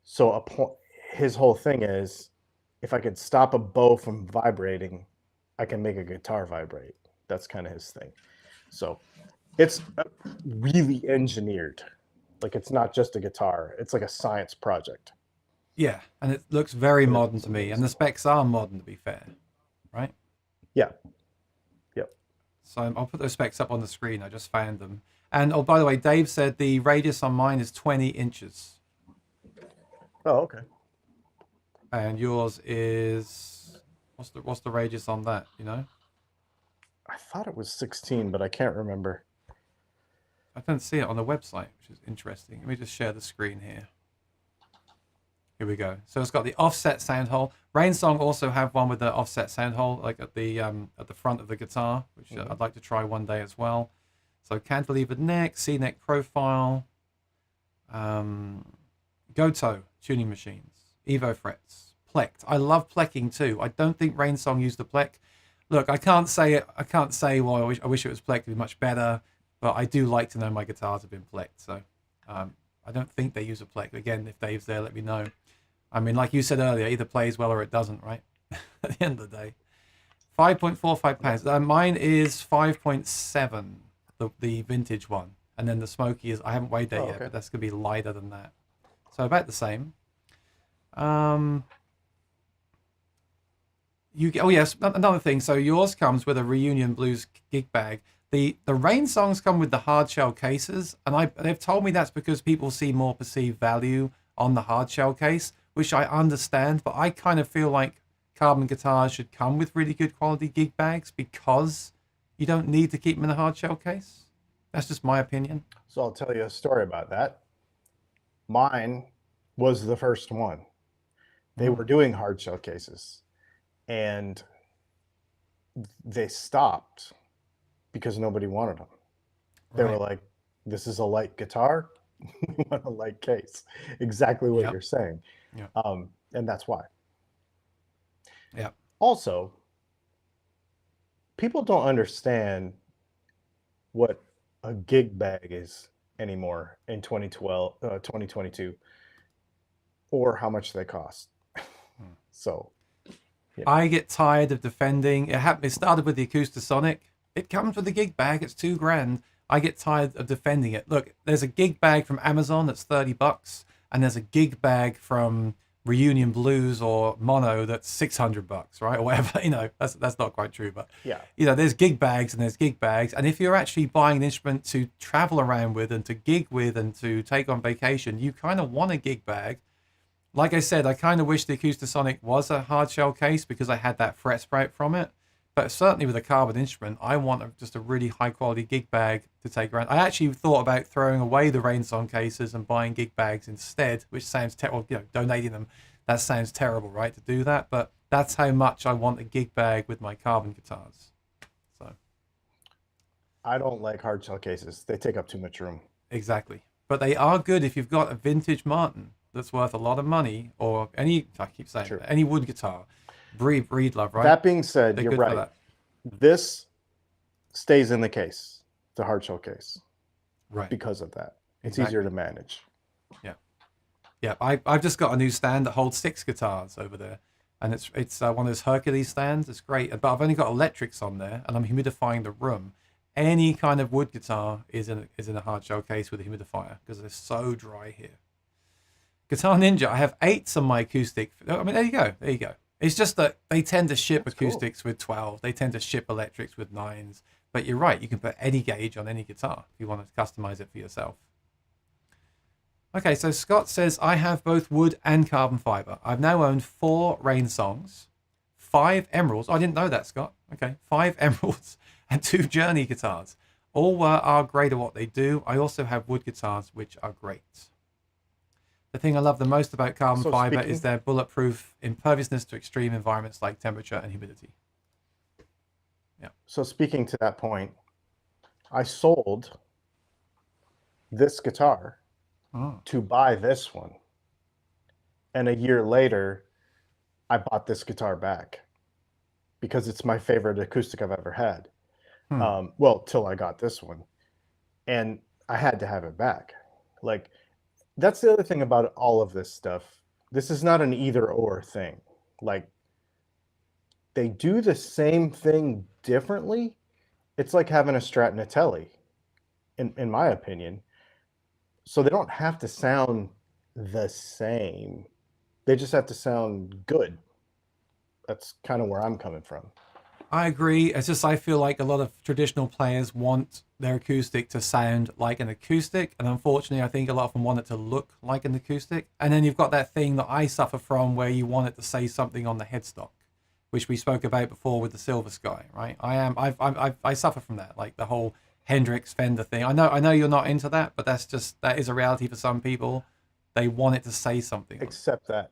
So his whole thing is, if I could stop a bow from vibrating, I can make a guitar vibrate. That's kind of his thing. So it's really engineered. Like, it's not just a guitar. It's like a science project. Yeah, and it looks very modern to me, and the specs are modern, to be fair, right? Yeah. Yep. So I'll put those specs up on the screen. I just found them. And oh, by the way, Dave said the radius on mine is 20 inches. Oh, okay. And yours is, what's the radius on that? You know? I thought it was 16, but I can't remember. I don't see it on the website, which is interesting. Let me just share the screen here. Here we go. So it's got the offset sound hole. Rainsong also have one with the offset sound hole, like at the front of the guitar, which I'd like to try one day as well. So cantilevered neck, C-neck profile, Goto tuning machines, Evo frets, plecked. I love plecking too. I don't think Rainsong used the pleck. Look, I can't say it. I can't say, well, I wish it was plecked. It'd be much better. But I do like to know my guitars have been plecked. So I don't think they use a pleck. Again, if Dave's there, let me know. I mean, like you said earlier, either plays well or it doesn't, right? At the end of the day. 5.45 pounds. Mine is 5.7, the vintage one. And then the Smoky is, I haven't weighed that yet, but that's going to be lighter than that. So about the same. Oh, yes, another thing. So yours comes with a Reunion Blues gig bag. The Rainsongs come with the hard shell cases, and they've told me that's because people see more perceived value on the hard shell case, which I understand, but I kind of feel like carbon guitars should come with really good quality gig bags because you don't need to keep them in a hard shell case. That's just my opinion. So I'll tell you a story about that. Mine was the first one. They were doing hard shell cases, and they stopped because nobody wanted them. They were like, this is a light guitar. We want a light case. Exactly what you're saying. Yeah. And that's why. Yeah. Also, people don't understand what a gig bag is anymore in 2022, or how much they cost. So yeah. I get tired of defending. It started with the Acoustasonic. It comes with a gig bag. It's $2,000. I get tired of defending it. Look, there's a gig bag from Amazon that's $30, and there's a gig bag from Reunion Blues or Mono that's $600, right, or whatever. You know, that's not quite true, but yeah, you know, there's gig bags and there's gig bags, and if you're actually buying an instrument to travel around with and to gig with and to take on vacation, you kind of want a gig bag. Like I said, I kind of wish the Acoustasonic was a hard shell case because I had that fret sprout from it. But certainly with a carbon instrument, I want just a really high quality gig bag to take around. I actually thought about throwing away the Rainsong cases and buying gig bags instead, which sounds terrible, you know, donating them. That sounds terrible, right, to do that. But that's how much I want a gig bag with my carbon guitars. So I don't like hard shell cases. They take up too much room. Exactly. But they are good if you've got a vintage Martin that's worth a lot of money, or any, I keep saying, True. any wood guitar. Breedlove, right? That being said, They're you're good for right. that. This stays in the case, the hard shell case, Right. because of that. It's Exactly. easier to manage. Yeah, I've just got a new stand that holds 6 guitars over there, and it's one of those Hercules stands. It's great, but I've only got electrics on there, and I'm humidifying the room. Any kind of wood guitar is in a hard shell case with a humidifier because they're so dry here. Guitar Ninja, I have 8s on my acoustic. I mean, there you go. There you go. It's just that they tend to ship That's cool. acoustics with 12. They tend to ship electrics with 9s. But you're right. You can put any gauge on any guitar if you want to customize it for yourself. Okay, so Scott says, I have both wood and carbon fiber. I've now owned 4 Rain Songs, 5 Emeralds. I didn't know that, Scott. Okay, 5 Emeralds and 2 Journey guitars. All are great at what they do. I also have wood guitars, which are great. The thing I love the most about carbon fiber is their bulletproof imperviousness to extreme environments like temperature and humidity. Yeah. So speaking to that point, I sold this guitar to buy this one. And a year later, I bought this guitar back because it's my favorite acoustic I've ever had. Well, till I got this one. And I had to have it back. Like, that's the other thing about all of this stuff. This is not an either or thing. Like, they do the same thing differently. It's like having a Strat and a Tele, in my opinion. So they don't have to sound the same. They just have to sound good. That's kind of where I'm coming from. I agree. It's just I feel like a lot of traditional players want their acoustic to sound like an acoustic, and unfortunately I think a lot of them want it to look like an acoustic. And then you've got that thing that I suffer from where you want it to say something on the headstock, which we spoke about before with the Silver Sky, right? I suffer from that, like the whole Hendrix Fender thing. I know you're not into that, but that is a reality for some people. They want it to say something. Except that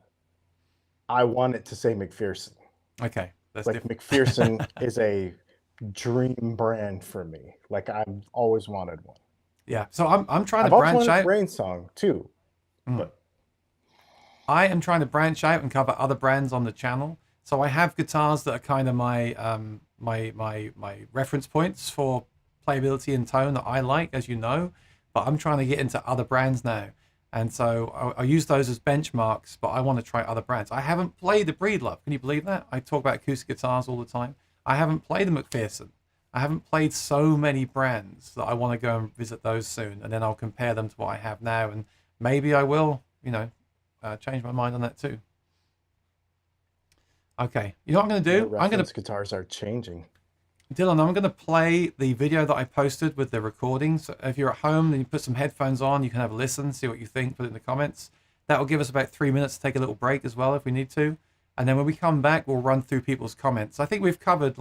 I want it to say McPherson. Okay. That's like different. McPherson is a dream brand for me. Like, I've always wanted one. Yeah. So I'm trying to branch out. Rain Song too. But I am trying to branch out and cover other brands on the channel. So I have guitars that are kind of my my reference points for playability and tone that I like, as you know. But I'm trying to get into other brands now. And so I use those as benchmarks, but I want to try other brands. I haven't played the Breedlove. Can you believe that? I talk about acoustic guitars all the time. I haven't played the McPherson. I haven't played so many brands that I want to go and visit those soon. And then I'll compare them to what I have now. And maybe I will, change my mind on that too. Okay. You know what I'm going to do? I'm going to... Guitars are changing. Dylan, I'm going to play the video that I posted with the recording. So if you're at home and you put some headphones on, you can have a listen, see what you think, put it in the comments. That will give us about 3 minutes to take a little break as well if we need to. And then when we come back, we'll run through people's comments. I think we've covered,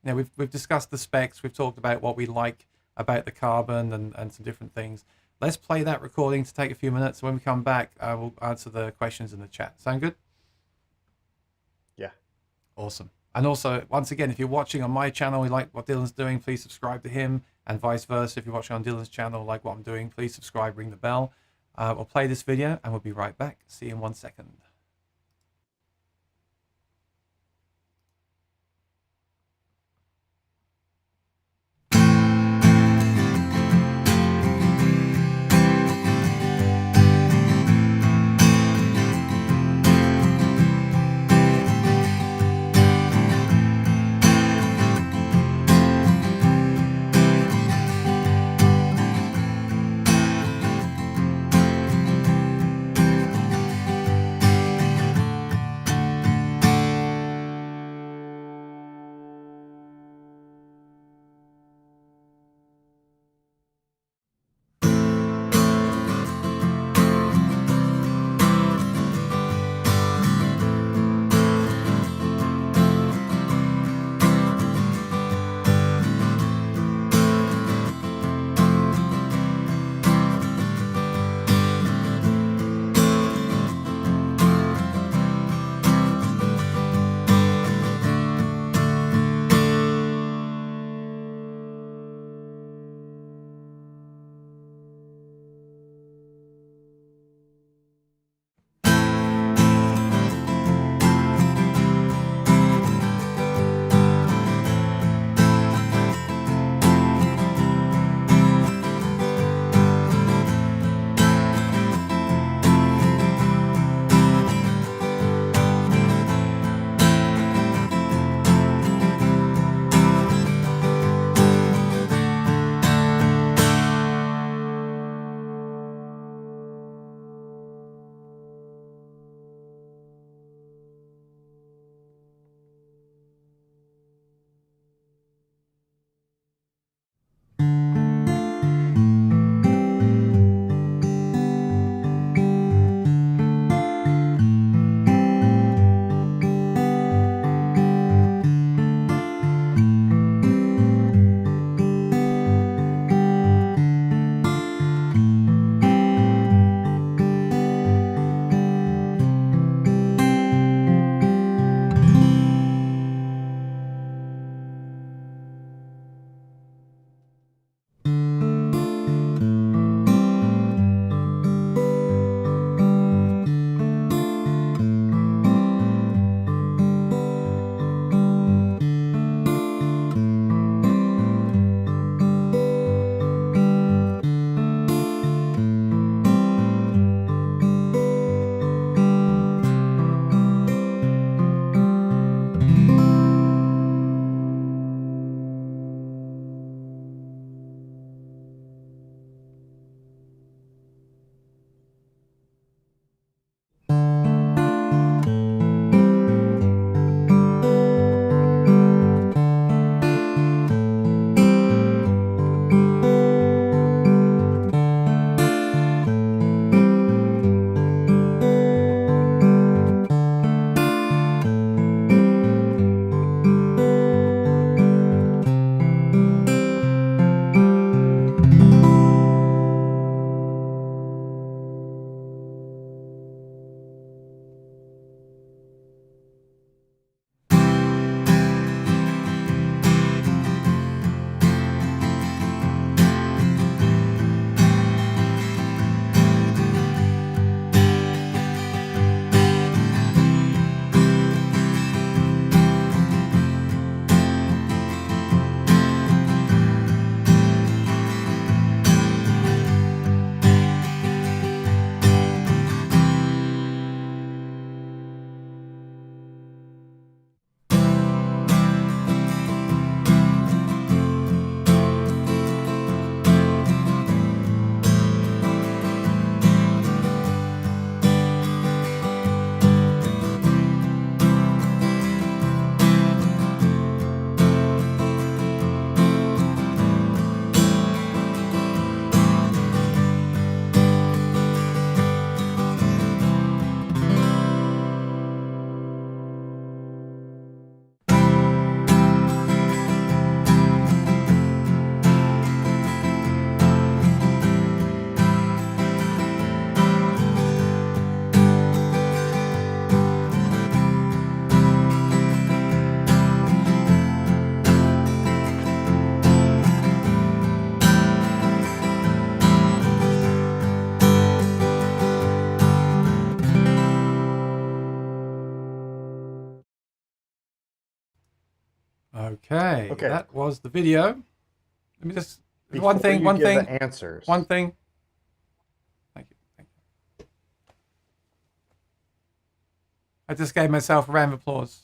we've discussed the specs. We've talked about what we like about the Carbon and some different things. Let's play that recording to take a few minutes. When we come back, we'll answer the questions in the chat. Sound good? Yeah. Awesome. And also, once again, if you're watching on my channel, you like what Dylan's doing, please subscribe to him, and vice versa. If you're watching on Dylan's channel, like what I'm doing, please subscribe, ring the bell. We'll play this video, and we'll be right back. See you in 1 second. Okay, Okay, that was the video. Let me just one before thing, you one give thing, the answers, one thing. Thank you. Thank you. I just gave myself a round of applause.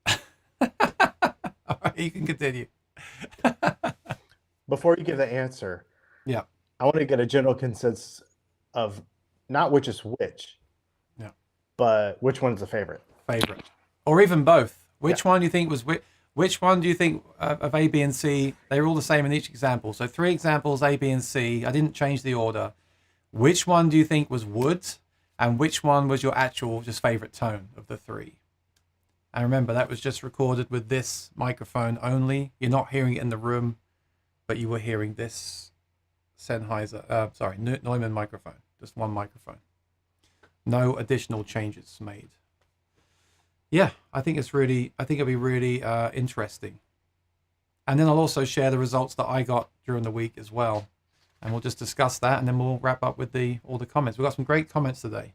All right, you can continue. before you give the answer, Yeah, I want to get a general consensus of not which is which, yeah. but which one's the favorite. Favorite, or even both. Yeah. Which one do you think was which one do you think of A, B, and C? They were all the same in each example. So 3 examples, A, B, and C. I didn't change the order. Which one do you think was wood, and which one was your actual just favorite tone of the 3? And remember, that was just recorded with this microphone only. You're not hearing it in the room, but you were hearing this Sennheiser, Neumann microphone. Just one microphone. No additional changes made. Yeah, I think it'll be really interesting. And then I'll also share the results that I got during the week as well. And we'll just discuss that, and then we'll wrap up with all the comments. We've got some great comments today.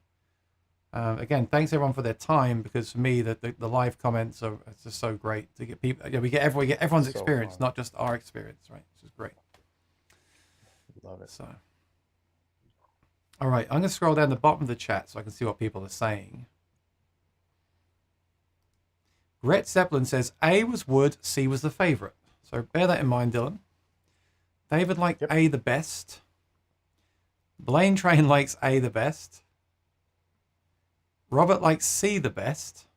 Again, thanks everyone for their time, because for me, the live comments are it's just so great to get people. Yeah, we get everyone's So experience, fun. not just our experience, right? Which is great. Love it. So, all right, I'm going to scroll down the bottom of the chat so I can see what people are saying. Rhett Zeppelin says A was wood, C was the favorite. So bear that in mind, Dylan. David liked Yep. A the best. Blaine Train likes A the best. Robert likes C the best.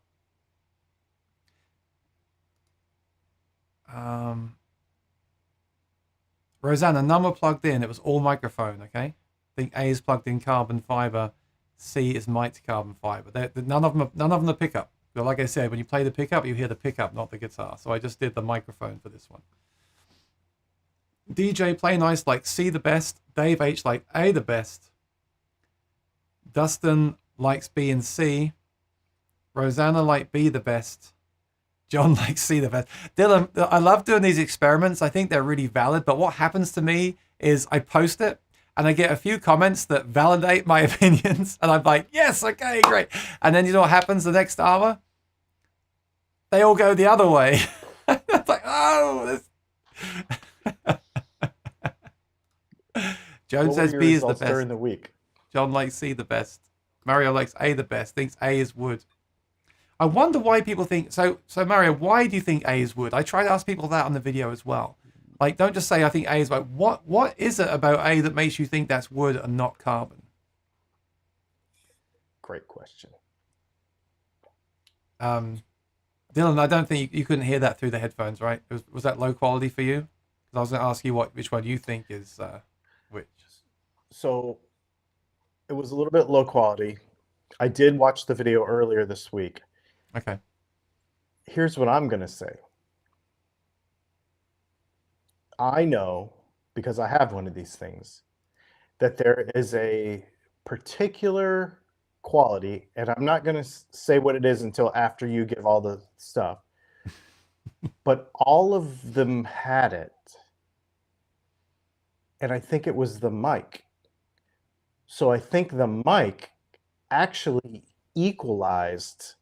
Rosanna, none were plugged in. It was all microphone, okay? I think A is plugged in carbon fiber. C is mic'd carbon fiber. None of them are pickup. But like I said, when you play the pickup, you hear the pickup, not the guitar. So I just did the microphone for this one. DJ Play Nice like C the best. Dave H like A the best. Dustin likes B and C. Rosanna like B the best. John likes C the best. Dylan, I love doing these experiments. I think they're really valid. But what happens to me is I post it and I get a few comments that validate my opinions. And I'm like, yes, okay, great. And then you know what happens the next hour? They all go the other way. It's like, oh, Joan says B is the best. During the week. John likes C the best. Mario likes A the best. Thinks A is wood. I wonder why people think so. So Mario, why do you think A is wood? I try to ask people that on the video as well. Like, don't just say I think A is wood. What is it about A that makes you think that's wood and not carbon? Great question. Dylan, I don't think you couldn't hear that through the headphones, right? Was that low quality for you? Because I was going to ask you which one you think is which. So it was a little bit low quality. I did watch the video earlier this week. Okay. Here's what I'm going to say. I know, because I have one of these things, that there is a particular quality, and I'm not going to say what it is until after you give all the stuff, but all of them had it. And I think it was the mic. So I think the mic actually equalized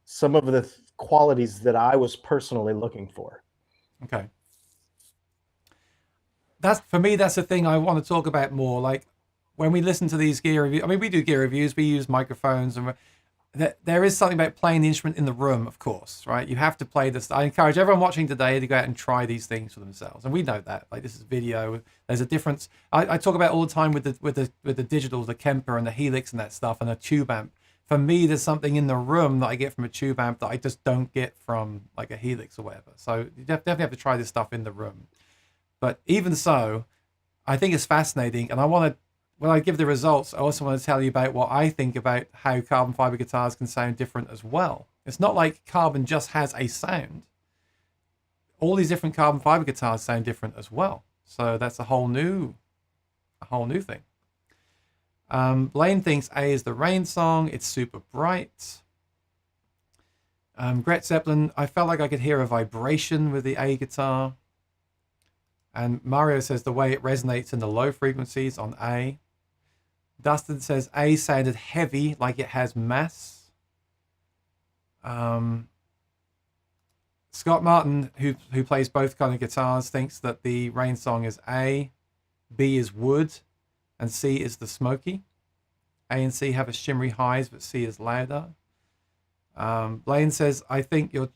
some of the qualities that I was personally looking for. Okay. For me, that's the thing I want to talk about more. Like when we listen to these gear reviews, I mean, we do gear reviews, we use microphones, and there is something about playing the instrument in the room, of course, right? You have to play this. I encourage everyone watching today to go out and try these things for themselves. And we know that, like, this is video. There's a difference. I talk about all the time with the digital, the Kemper and the Helix and that stuff, and a tube amp. For me, there's something in the room that I get from a tube amp that I just don't get from like a Helix or whatever. So you definitely have to try this stuff in the room. But even so, I think it's fascinating, and when I give the results, I also want to tell you about what I think about how carbon fiber guitars can sound different as well. It's not like carbon just has a sound. All these different carbon fiber guitars sound different as well. So that's a whole new thing. Blaine thinks A is the Rain Song. It's super bright. Gret Zeppelin, I felt like I could hear a vibration with the A guitar. And Mario says the way it resonates in the low frequencies on A. Dustin says A sounded heavy, like it has mass. Scott Martin, who plays both kind of guitars, thinks that the Rain Song is A, B is wood, and C is the smoky. A and C have a shimmery highs, but C is louder. Blaine says, I found your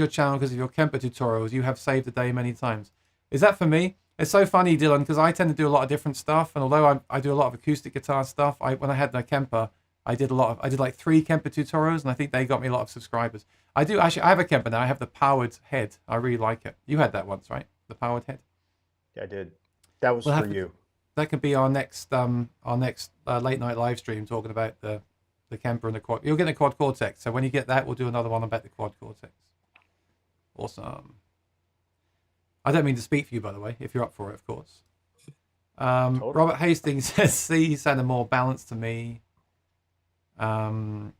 channel because of your Kemper tutorials. You have saved the day many times. Is that for me? It's so funny, Dylan, because I tend to do a lot of different stuff. And although I do a lot of acoustic guitar stuff, when I had my Kemper, I did like 3 Kemper tutorials, and I think they got me a lot of subscribers. I have a Kemper now. I have the powered head. I really like it. You had that once, right? The powered head? Yeah, I did. That was for you. That could be our next late night live stream, talking about the Kemper and the quad. You'll get the quad cortex. So when you get that, we'll do another one about the quad cortex. Awesome. I don't mean to speak for you, by the way, if you're up for it, of course. Totally. Robert Hastings says C sounded more balanced to me. There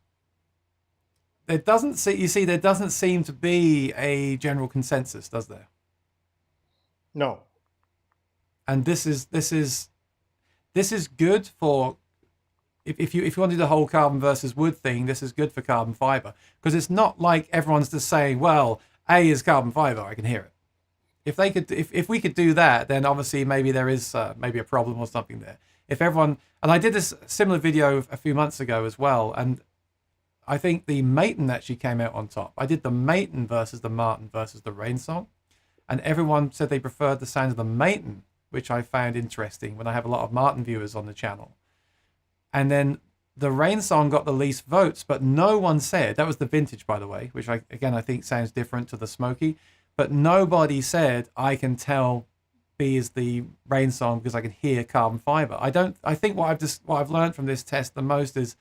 doesn't seem to be a general consensus, does there? No. And this is good for if you want to do the whole carbon versus wood thing. This is good for carbon fiber, because it's not like everyone's just saying, well, A is carbon fiber. I can hear it. If we could do that, then obviously maybe there is maybe a problem or something there. If everyone, and I did this similar video a few months ago as well, and I think the Maton actually came out on top. I did the Maton versus the Martin versus the Rain Song, and everyone said they preferred the sound of the Maton, which I found interesting when I have a lot of Martin viewers on the channel. And then the Rain Song got the least votes, but no one said, that was the vintage, by the way, which I think sounds different to the smoky, but nobody said, I can tell B is the Rain Song because I can hear carbon fiber. I think what I've learned from this test the most is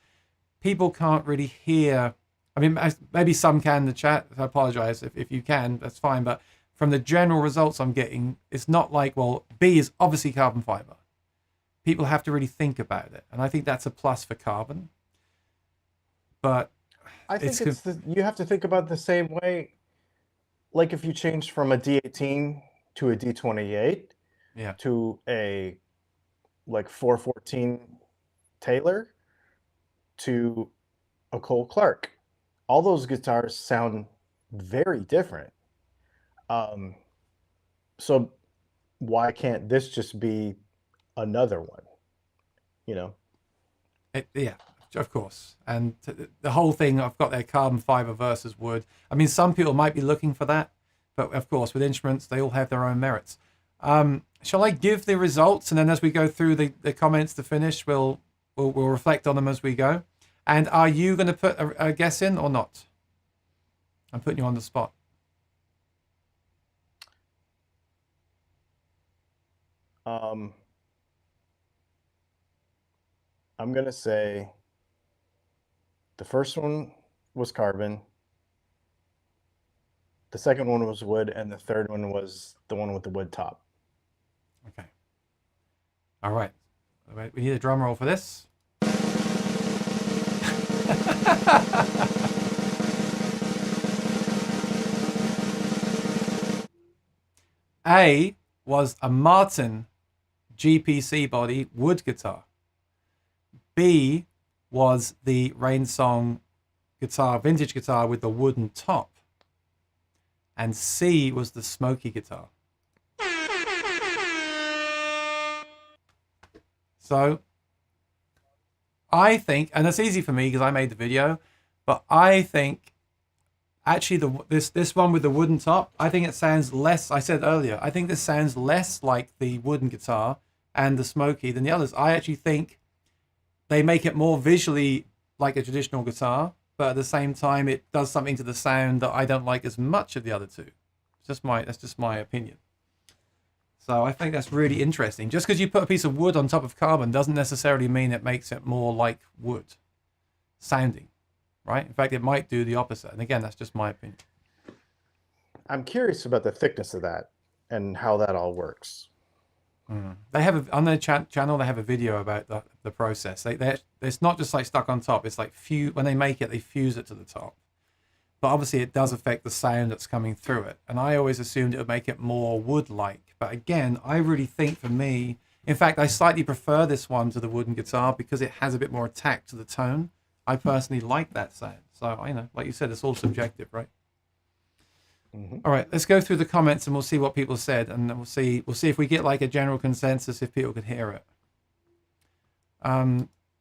people can't really hear. I mean, maybe some can in the chat. I apologize if you can, that's fine. But from the general results I'm getting, it's not like, well, B is obviously carbon fiber. People have to really think about it. And I think that's a plus for carbon. But I think you have to think about it the same way. Like if you changed from a D18 to a D28 to a like 414 Taylor to a Cole Clark, all those guitars sound very different. So why can't this just be another one? You know? Yeah, of course. And the whole thing, I've got their carbon fiber versus wood. I mean, some people might be looking for that, but of course, with instruments, they all have their own merits. Shall I give the results, and then as we go through the comments to finish, we'll reflect on them as we go. And are you going to put a guess in or not? I'm putting you on the spot. I'm going to say the first one was carbon, the second one was wood, and the third one was the one with the wood top. Okay. All right. We need a drum roll for this. A was a Martin GPC body wood guitar. B was the Rain Song guitar, vintage guitar with the wooden top. And C was the smoky guitar. So I think, and it's easy for me because I made the video, but I think actually this one with the wooden top, I think it sounds less, I said earlier, I think this sounds less like the wooden guitar and the smoky than the others. I actually think they make it more visually like a traditional guitar, but at the same time, it does something to the sound that I don't like as much of the other two. That's just my opinion. So I think that's really interesting. Just because you put a piece of wood on top of carbon doesn't necessarily mean it makes it more like wood sounding, right? In fact, it might do the opposite. And again, that's just my opinion. I'm curious about the thickness of that and how that all works. They have on their channel. They have a video about the process. It's not just like stuck on top. It's like when they make it, they fuse it to the top. But obviously, it does affect the sound that's coming through it. And I always assumed it would make it more wood-like. But again, I really think for me, in fact, I slightly prefer this one to the wooden guitar because it has a bit more attack to the tone. I personally like that sound. So I know, like you said, it's all subjective, right? Hmm. All right, let's go through the comments and we'll see what people said, and then we'll see if we get like a general consensus if people can hear it.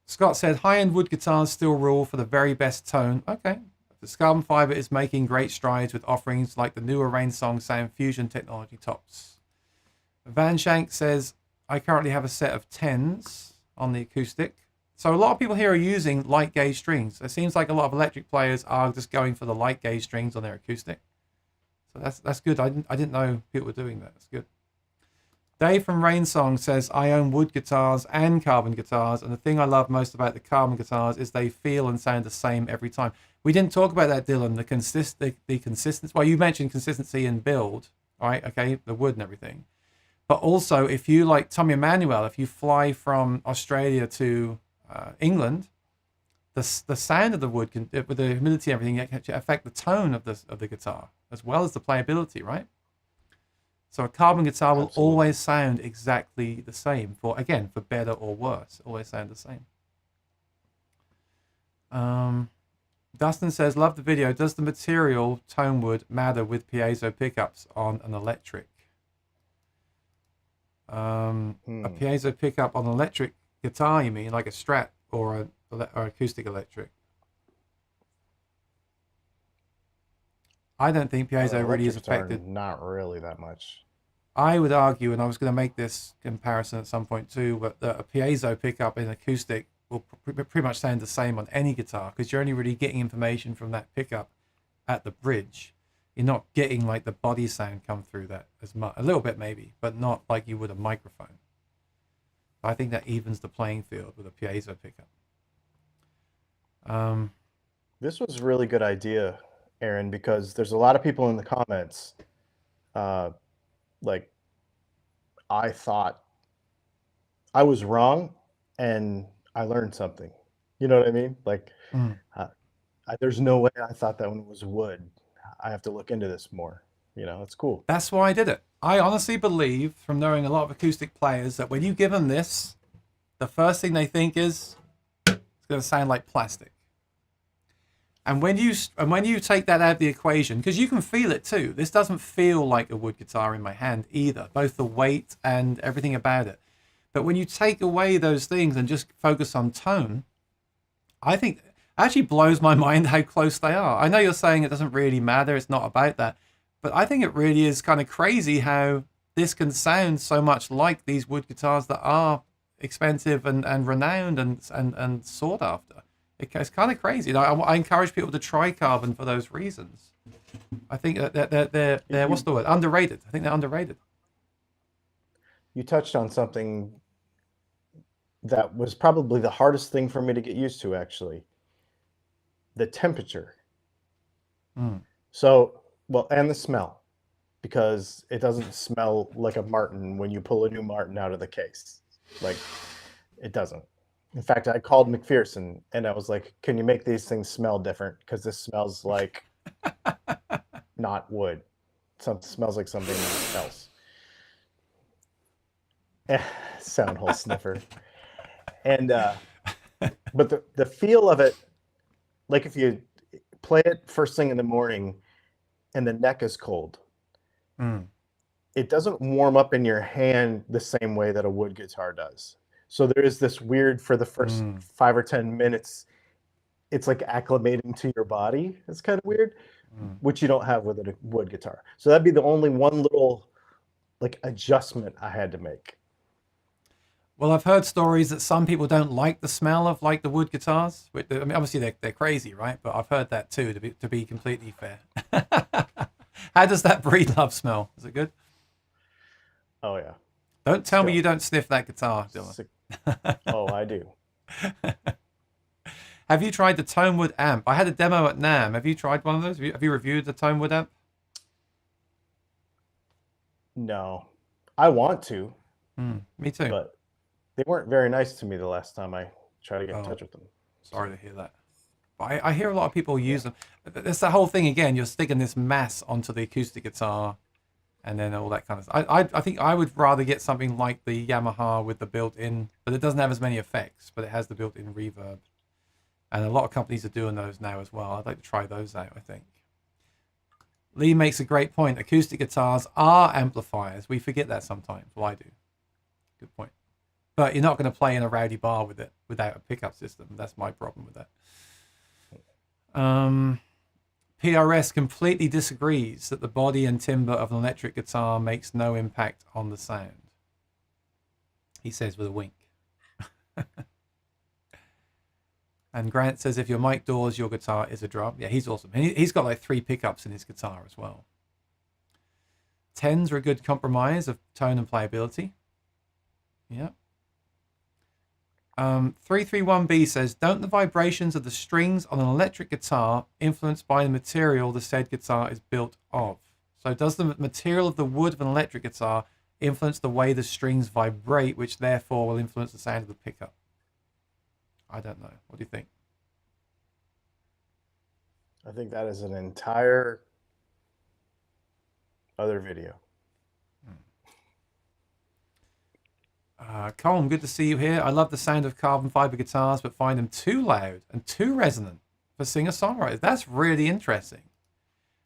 Scott said high-end wood guitars still rule for the very best tone. Okay. The carbon fiber is making great strides with offerings like the newer Rainsong Sound Fusion technology tops. Van Shank says, I currently have a set of 10s on the acoustic. So a lot of people here are using light gauge strings. It seems like a lot of electric players are just going for the light gauge strings on their acoustic. So that's good. I didn't know people were doing that. That's good. Dave from Rainsong says, I own wood guitars and carbon guitars, and the thing I love most about the carbon guitars is they feel and sound the same every time. We didn't talk about that, Dylan, the consistency. Well, you mentioned consistency in build, right? Okay, the wood and everything. But also, if you, like Tommy Emmanuel, if you fly from Australia to England, the sound of the wood, can, with the humidity and everything, can affect the tone of the guitar, as well as the playability, right? So a carbon guitar will Absolutely. always sound exactly the same for better or worse. Always sound the same. Dustin says, love the video. Does the material, tone wood, matter with piezo pickups on an electric? A piezo pickup on an electric guitar, you mean, like a Strat or acoustic electric? I don't think piezo really is Electric guitar, affected. not really that much. I would argue, and I was going to make this comparison at some point too, but that a piezo pickup in acoustic will pretty much sound the same on any guitar because you're only really getting information from that pickup at the bridge. You're not getting like the body sound come through that as much, a little bit maybe, but not like you would a microphone. I think that evens the playing field with a piezo pickup. This was a really good idea, Aaron, because there's a lot of people in the comments, like, I thought I was wrong and I learned something. You know what I mean? Like, there's no way I thought that one was wood. I have to look into this more. It's cool. That's why I did it. I honestly believe, from knowing a lot of acoustic players, that when you give them this, the first thing they think is it's going to sound like plastic. And when you take that out of the equation, because you can feel it too. This doesn't feel like a wood guitar in my hand either, both the weight and everything about it. But when you take away those things and just focus on tone, I think it actually blows my mind how close they are. I know you're saying it doesn't really matter, it's not about that. But I think it really is kind of crazy how this can sound so much like these wood guitars that are expensive and renowned and sought after. It's kind of crazy. I encourage people to try carbon for those reasons. I think that they're what's the word? Underrated. I think they're underrated. You touched on something that was probably the hardest thing for me to get used to, actually. The temperature. So, well, and the smell, because it doesn't smell like a Martin when you pull a new Martin out of the case. Like, it doesn't. In fact, I called McPherson and I was like, can you make these things smell different? Because this smells like not wood. Smells like something else. Sound hole sniffer. And but the feel of it, like if you play it first thing in the morning and the neck is cold, it doesn't warm up in your hand the same way that a wood guitar does. So there is this weird, for the first 5 or 10 minutes, it's like acclimating to your body. It's kind of weird, which you don't have with a wood guitar. So that'd be the only one little like adjustment I had to make. Well, I've heard stories that some people don't like the smell of like the wood guitars. I mean, obviously they're crazy, right? But I've heard that too. To be completely fair, how does that breed love smell? Is it good? Oh yeah. Don't tell me you don't sniff that guitar, Dylan. Oh, I do. Have you tried the Tonewood amp? I had a demo at NAMM. Have you tried one of those? Have you reviewed the Tonewood amp? No, I want to. Me too. But they weren't very nice to me the last time I tried to get in touch with them. Sorry to hear that. But I hear a lot of people use them. That's the whole thing again. You're sticking this mass onto the acoustic guitar and then all that kind of stuff. I think I would rather get something like the Yamaha with the built-in, but it doesn't have as many effects, but it has the built-in reverb. And a lot of companies are doing those now as well. I'd like to try those out, I think. Lee makes a great point. Acoustic guitars are amplifiers. We forget that sometimes. Well, I do. Good point. But you're not going to play in a rowdy bar with it without a pickup system. That's my problem with that. PRS completely disagrees that the body and timbre of an electric guitar makes no impact on the sound. He says with a wink. And Grant says, if your mic doors, your guitar is a drum. Yeah, he's awesome. He's got like 3 pickups in his guitar as well. 10s are a good compromise of tone and playability. Yeah. 331B says, don't the vibrations of the strings on an electric guitar influenced by the material the said guitar is built of? So does the material of the wood of an electric guitar influence the way the strings vibrate, which therefore will influence the sound of the pickup? I don't know. What do you think? I think that is an entire other video. Colin, good to see you here. I love the sound of carbon fiber guitars, but find them too loud and too resonant for singer-songwriters. That's really interesting.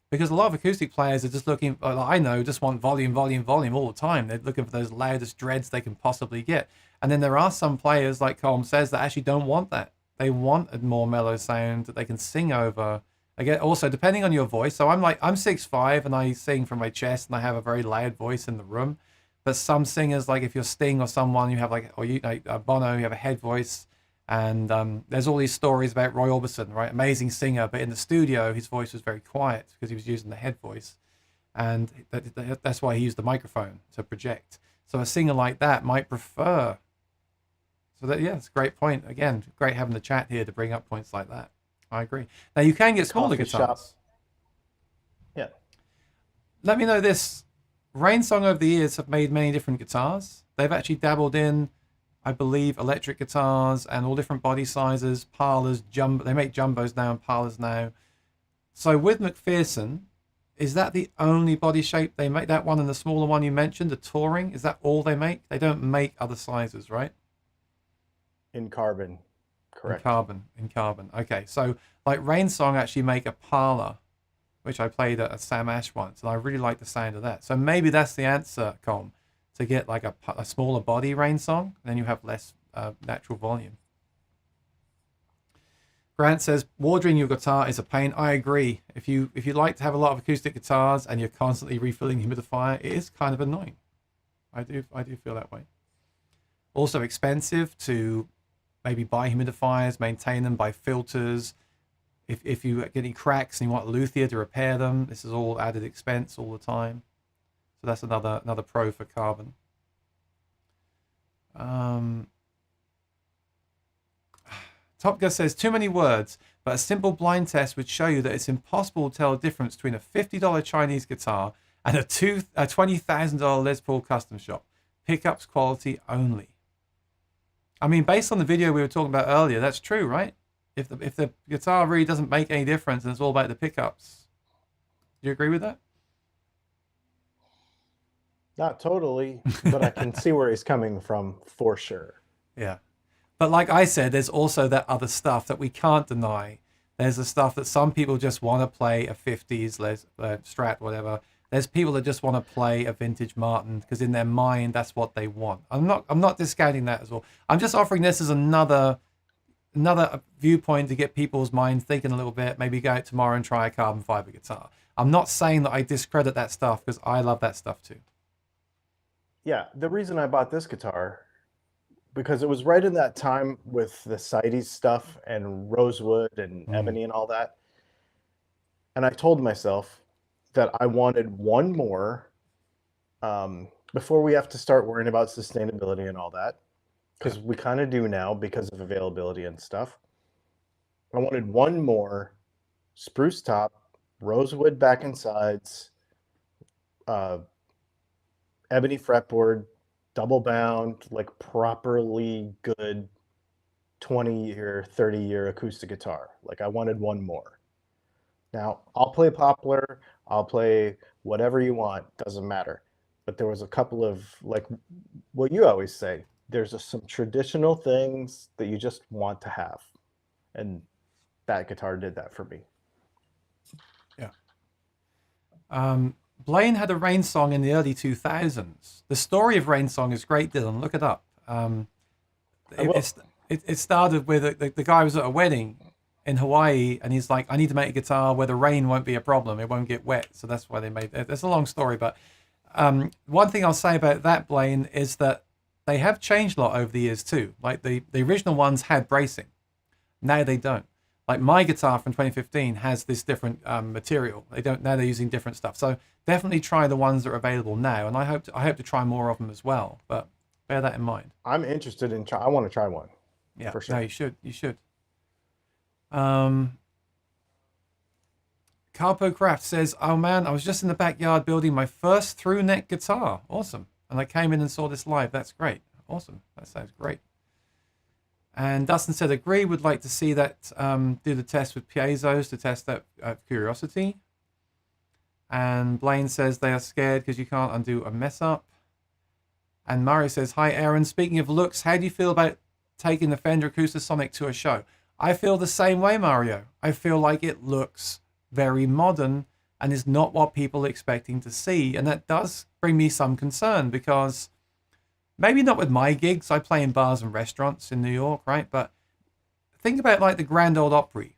Because a lot of acoustic players are just looking, I know, just want volume, volume, volume all the time. They're looking for those loudest dreads they can possibly get. And then there are some players, like Colm says, that actually don't want that. They want a more mellow sound that they can sing over. Again, also, depending on your voice. So I'm 6'5", and I sing from my chest, and I have a very loud voice in the room. But some singers, like if you're Sting or someone, you have Bono, you have a head voice. And there's all these stories about Roy Orbison, right? Amazing singer, but in the studio, his voice was very quiet because he was using the head voice. And that's why he used the microphone to project. So a singer like that might prefer. So that, yeah, it's a great point. Again, great having the chat here to bring up points like that. I agree. Now, you can get smaller guitars. Shop. Yeah. Let me know this. Rainsong over the years have made many different guitars. They've actually dabbled in, I believe, electric guitars and all different body sizes, parlors, jumbo. They make jumbos now and parlors now. So with McPherson, is that the only body shape they make? That one and the smaller one you mentioned, the Touring, is that all they make? They don't make other sizes, right? In carbon, correct. In carbon. Okay, so like Rainsong actually make a parlor, which I played at Sam Ash once, and I really like the sound of that. So maybe that's the answer, Com, to get like a smaller body Rainsong, then you have less natural volume. Grant says, watering your guitar is a pain. I agree. If you like to have a lot of acoustic guitars and you're constantly refilling humidifier, it is kind of annoying. I do feel that way. Also expensive to maybe buy humidifiers, maintain them, buy filters. If you get any cracks and you want a luthier to repair them, this is all added expense all the time. So that's another pro for carbon. Top Gun says, too many words, but a simple blind test would show you that it's impossible to tell the difference between a $50 Chinese guitar and a $20,000 Les Paul custom shop. Pickups quality only. I mean, based on the video we were talking about earlier, that's true, right? If the guitar really doesn't make any difference and it's all about the pickups. Do you agree with that? Not totally, but I can see where he's coming from for sure. Yeah. But like I said, there's also that other stuff that we can't deny. There's the stuff that some people just want to play a 50s Strat, whatever. There's people that just want to play a vintage Martin because in their mind, that's what they want. I'm not discounting that as well. I'm just offering this as another viewpoint to get people's minds thinking a little bit. Maybe go out tomorrow and try a carbon fiber guitar. I'm not saying that I discredit that stuff because I love that stuff too. Yeah, the reason I bought this guitar, because it was right in that time with the CITES stuff and rosewood and ebony and all that. And I told myself that I wanted one more before we have to start worrying about sustainability and all that, because we kind of do now because of availability and stuff. I wanted one more spruce top, rosewood back and sides, ebony fretboard, double bound, like properly good 20-year, 30-year acoustic guitar. Like I wanted one more. Now, I'll play poplar, I'll play whatever you want, doesn't matter. But there was a couple of, like what you always say, there's some traditional things that you just want to have. And that guitar did that for me. Yeah. Blaine had a Rain song in the early 2000s. The story of Rain song is great, Dylan. Look it up. I It, will. it's, it started with the guy was at a wedding in Hawaii, and he's like, I need to make a guitar where the rain won't be a problem. It won't get wet. So that's why they made it. It's a long story, but one thing I'll say about that, Blaine, is that they have changed a lot over the years too. Like the original ones had bracing. Now they don't. Like my guitar from 2015 has this different material. They don't now. They're using different stuff. So definitely try the ones that are available now, and I hope to try more of them as well. But bear that in mind. I'm interested in try. I want to try one Yeah, for no, sure. you should. You should. Um, Carpo Craft says, "Oh man, I was just in the backyard building my first through neck guitar. Awesome! And I came in and saw this live. That's great. Awesome. That sounds great." And Dustin said, "Agree. Would like to see that. Do the test with piezos to test that curiosity." And Blaine says they are scared because you can't undo a mess up. And Mario says, "Hi Aaron. Speaking of looks, how do you feel about taking the Fender Acoustasonic to a show?" I feel the same way, Mario. I feel like it looks very modern and is not what people are expecting to see. And that does bring me some concern because maybe not with my gigs. I play in bars and restaurants in New York, right? But think about like the Grand Ole Opry.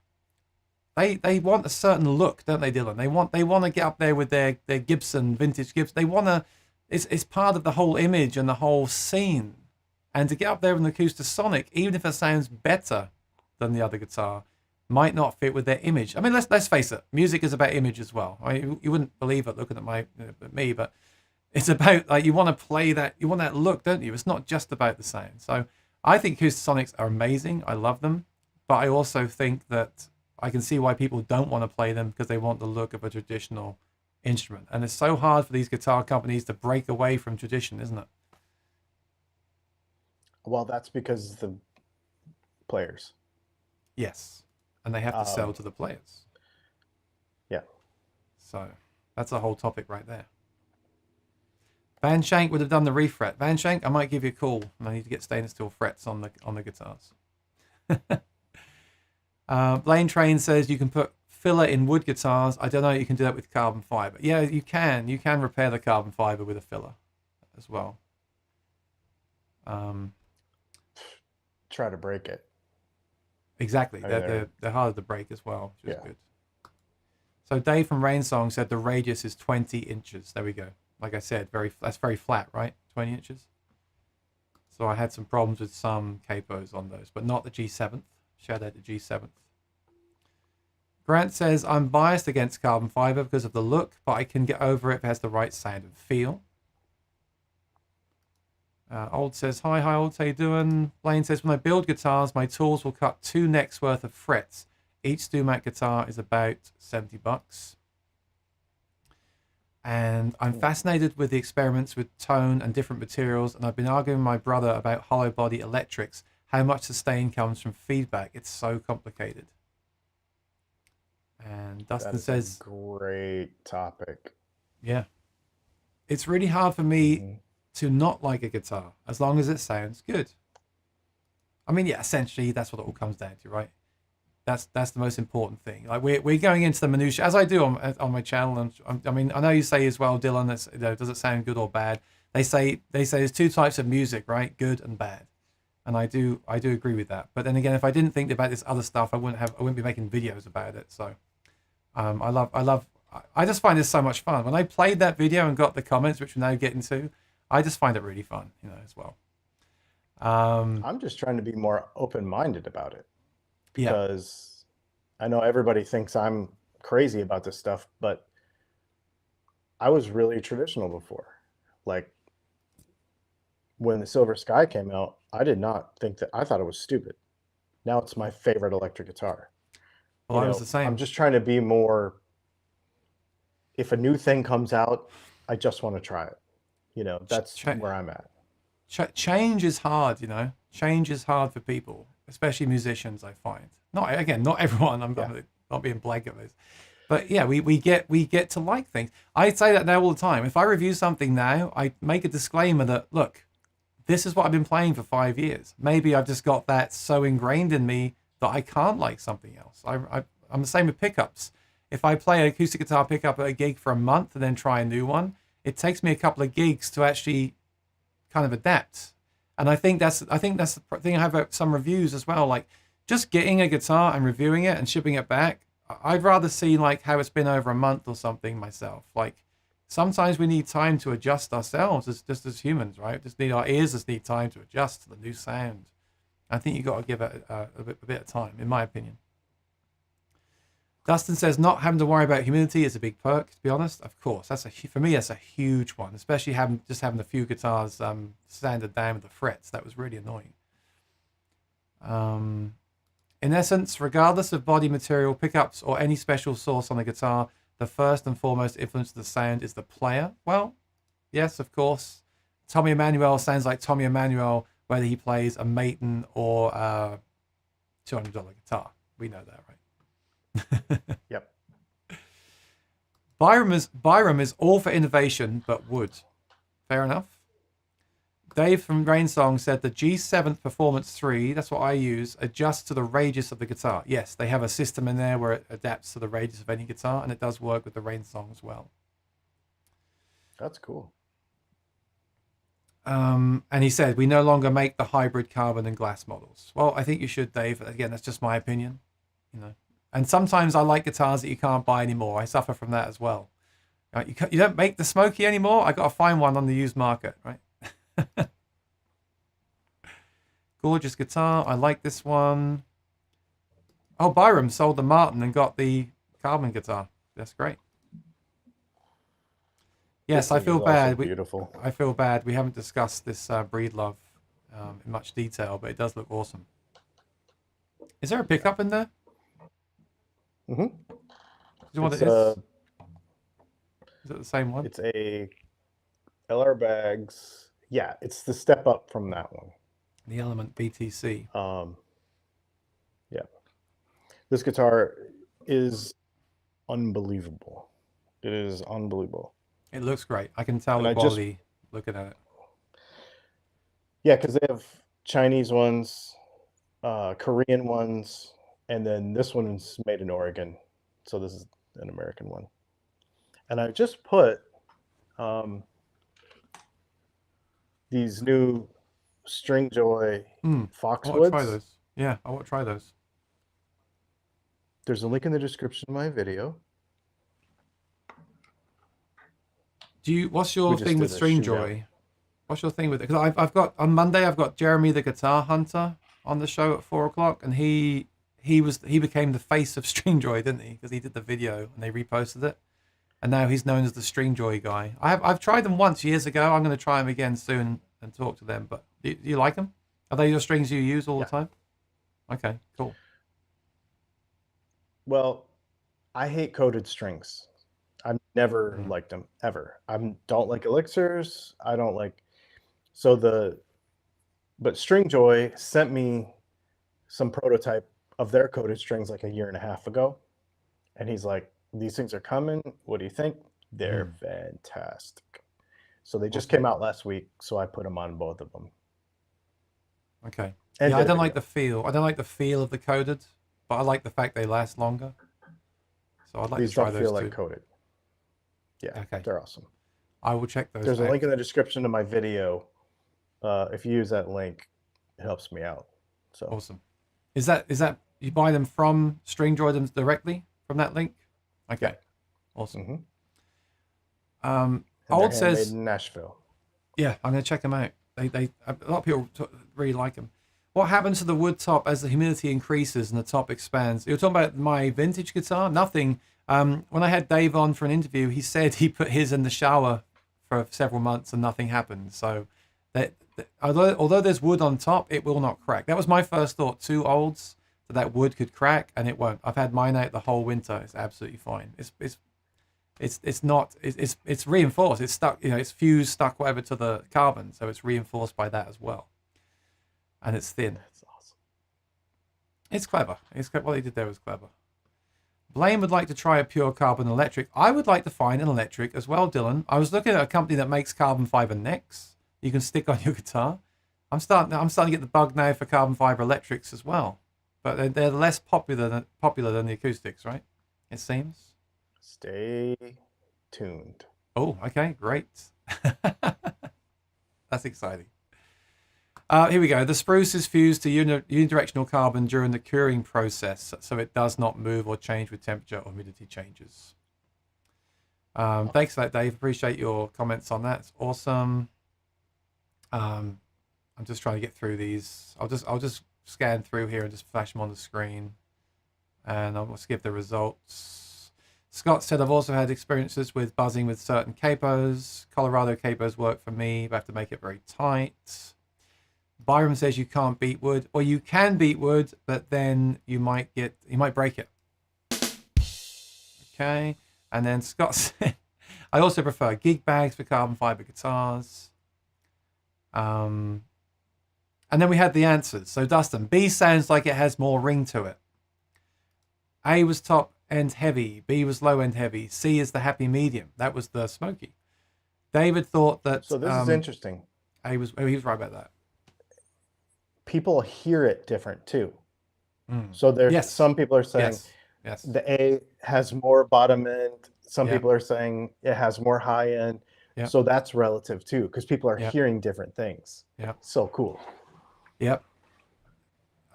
They want a certain look, don't they, Dylan? They want to get up there with their Gibson, vintage Gibson. They want to. It's part of the whole image and the whole scene. And to get up there with an Acoustasonic, even if it sounds better than the other guitar, might not fit with their image. I mean, let's face it, music is about image as well. I mean, you wouldn't believe it looking at me, but it's about like you want to play that, you want that look, don't you? It's not just about the sound. So I think Acoustasonics are amazing. I love them, but I also think that I can see why people don't want to play them because they want the look of a traditional instrument. And it's so hard for these guitar companies to break away from tradition, isn't it? Well, that's because the players. Yes. And they have to sell Um, to the players. yeah. So that's a whole topic right there. Van Shank would have done the refret. Van Shank, I might give you a call. And I need to get stainless steel frets on the guitars. Blaine Train says you can put filler in wood guitars. I don't know. You can do that with carbon fiber. Yeah, you can. You can repair the carbon fiber with a filler as well. Try to break it. Exactly. I mean, They're harder to break as well, which is yeah. good. So Dave from Rainsong said the radius is 20 inches. There we go. Like I said, that's very flat, right? 20 inches. So I had some problems with some capos on those, but not the G7th. Shout out the G7th. Grant says, I'm biased against carbon fiber because of the look, but I can get over it if it has the right sound and feel. Old says, hi, Old, how you doing? Blaine says, when I build guitars, my tools will cut 2 necks worth of frets. Each StewMac guitar is about $70. And I'm fascinated with the experiments with tone and different materials, and I've been arguing with my brother about hollow body electrics, how much sustain comes from feedback. It's so complicated. And Dustin says, a great topic. Yeah. It's really hard for me to not like a guitar as long as it sounds good. I mean, yeah, essentially that's what it all comes down to, right? That's the most important thing. Like we're going into the minutiae as I do on my channel, and I mean I know you say as well, Dylan. That's, does it sound good or bad? They say there's 2 types of music, right? Good and bad, and I do agree with that. But then again, if I didn't think about this other stuff, I wouldn't be making videos about it. So I just find this so much fun. When I played that video and got the comments, which we're now getting to, I just find it really fun, as well. I'm just trying to be more open-minded about it. Yeah. Because I know everybody thinks I'm crazy about this stuff, but I was really traditional before. Like when the Silver Sky came out, I did not think that, I thought it was stupid. Now it's my favorite electric guitar. Well, I was the same. I'm just trying to be more, if a new thing comes out, I just want to try it. That's where I'm at. Change is hard, Change is hard for people, especially musicians, I find. Not everyone. I'm not being blanket with this. But yeah, we get to like things. I say that now all the time. If I review something now, I make a disclaimer that, look, this is what I've been playing for 5 years. Maybe I've just got that so ingrained in me that I can't like something else. I'm the same with pickups. if I play an acoustic guitar pickup at a gig for a month and then try a new one, it takes me a couple of gigs to actually kind of adapt. And I think that's the thing. I have some reviews as well, like just getting a guitar and reviewing it and shipping it back. I'd rather see like how it's been over a month or something myself. Like sometimes we need time to adjust ourselves as humans, right? Our ears just need time to adjust to the new sound. I think you got to give it a bit of time, in my opinion. Dustin says not having to worry about humidity is a big perk. To be honest, of course, for me that's a huge one, especially having a few guitars sanded down with the frets. That was really annoying. In essence, regardless of body material, pickups, or any special source on the guitar, the first and foremost influence of the sound is the player. Well, yes, of course. Tommy Emmanuel sounds like Tommy Emmanuel, whether he plays a Maton or a $200 guitar. We know that, right? Yep. Byram is all for innovation, but wood. Fair enough. Dave from Rainsong said the G7 Performance 3, that's what I use, adjusts to the radius of the guitar. Yes, they have a system in there where it adapts to the radius of any guitar, and it does work with the Rainsong as well. That's cool. And he said, we no longer make the hybrid carbon and glass models. Well, I think you should, Dave. Again, that's just my opinion. And sometimes I like guitars that you can't buy anymore. I suffer from that as well. Right? You don't make the Smoky anymore. I got to find one on the used market, right? Gorgeous guitar. I like this one. Oh, Byram sold the Martin and got the carbon guitar. That's great. Yes, I feel bad. Beautiful. I feel bad. We haven't discussed this Breedlove in much detail, but it does look awesome. Is there a pickup in there? Mm-hmm. Do you know what it is? Is it the same one? It's a LR Bags. Yeah, it's the step up from that one. The Element BTC. Yeah. This guitar is unbelievable. It is unbelievable. It looks great. I can tell the quality looking at it. Yeah, because they have Chinese ones, Korean ones, and then this one's made in Oregon. So this is an American one. And I just put these new Stringjoy Foxwoods. I want to try those. Yeah, I want to try those. There's a link in the description of my video. What's your thing with Stringjoy? What's your thing with it? Because I've got on Monday I've got Jeremy the Guitar Hunter on the show at 4:00, and he became the face of Stringjoy, didn't he? Because he did the video and they reposted it, and now he's known as the Stringjoy guy. I've tried them once years ago. I'm going to try them again soon and talk to them. But do you like them? Are they your strings you use all the time? Okay, cool. Well, I hate coated strings. I've never liked them ever. I don't like elixirs. I don't like but Stringjoy sent me some prototype of their coated strings like a year and a half ago, and he's like, "These things are coming. What do you think?" They're fantastic. So they just came out last week, so I put them on both of them. Okay. And I don't like the feel. I don't like the feel of the coated, but I like the fact they last longer. So I'd like to try those too. These don't feel like coated. Yeah, okay. They're awesome. I will check those. There's a link in the description of my video. If you use that link, it helps me out. So awesome. Is that you buy them from Stringjoy directly from that link? Okay. Yeah. Awesome. Old says made in Nashville. Yeah, I'm gonna check them out. They a lot of people really like them. What happens to the wood top as the humidity increases and the top expands? You're talking about my vintage guitar? Nothing. When I had Dave on for an interview, he said he put his in the shower for several months and nothing happened. So although there's wood on top, it will not crack. That was my first thought. 2 olds, that wood could crack, and it won't. I've had mine out the whole winter. It's absolutely fine. It's reinforced. It's stuck. It's fused, stuck whatever to the carbon, so it's reinforced by that as well. And it's thin. That's awesome. It's clever. What they did there was clever. Blaine would like to try a pure carbon electric. I would like to find an electric as well, Dylan. I was looking at a company that makes carbon fiber necks you can stick on your guitar. I'm starting to get the bug now for carbon fiber electrics as well, but they're less popular than the acoustics, right? It seems. Stay tuned. Oh, okay, great. That's exciting. Here we go. The spruce is fused to unidirectional carbon during the curing process, so it does not move or change with temperature or humidity changes. Thanks for that, Dave. Appreciate your comments on that. It's awesome. I'm just trying to get through these. I'll just scan through here and just flash them on the screen, and I'll skip the results. Scott said, I've also had experiences with buzzing with certain capos. Colorado capos work for me, but I have to make it very tight. Byram says you can't beat wood, or you can beat wood, but then you might break it. Okay. And then Scott said, I also prefer gig bags for carbon fiber guitars. And then we had the answers. So Dustin, B sounds like it has more ring to it. A was top end heavy. B was low end heavy. C is the happy medium. That was the smoky. David thought that. So this is interesting. He was right about that. People hear it different too. So there's some people are saying yes. The A has more bottom end. Some people are saying it has more high end. Yep. So that's relative too, because people are hearing different things. Yep. So cool. Yep.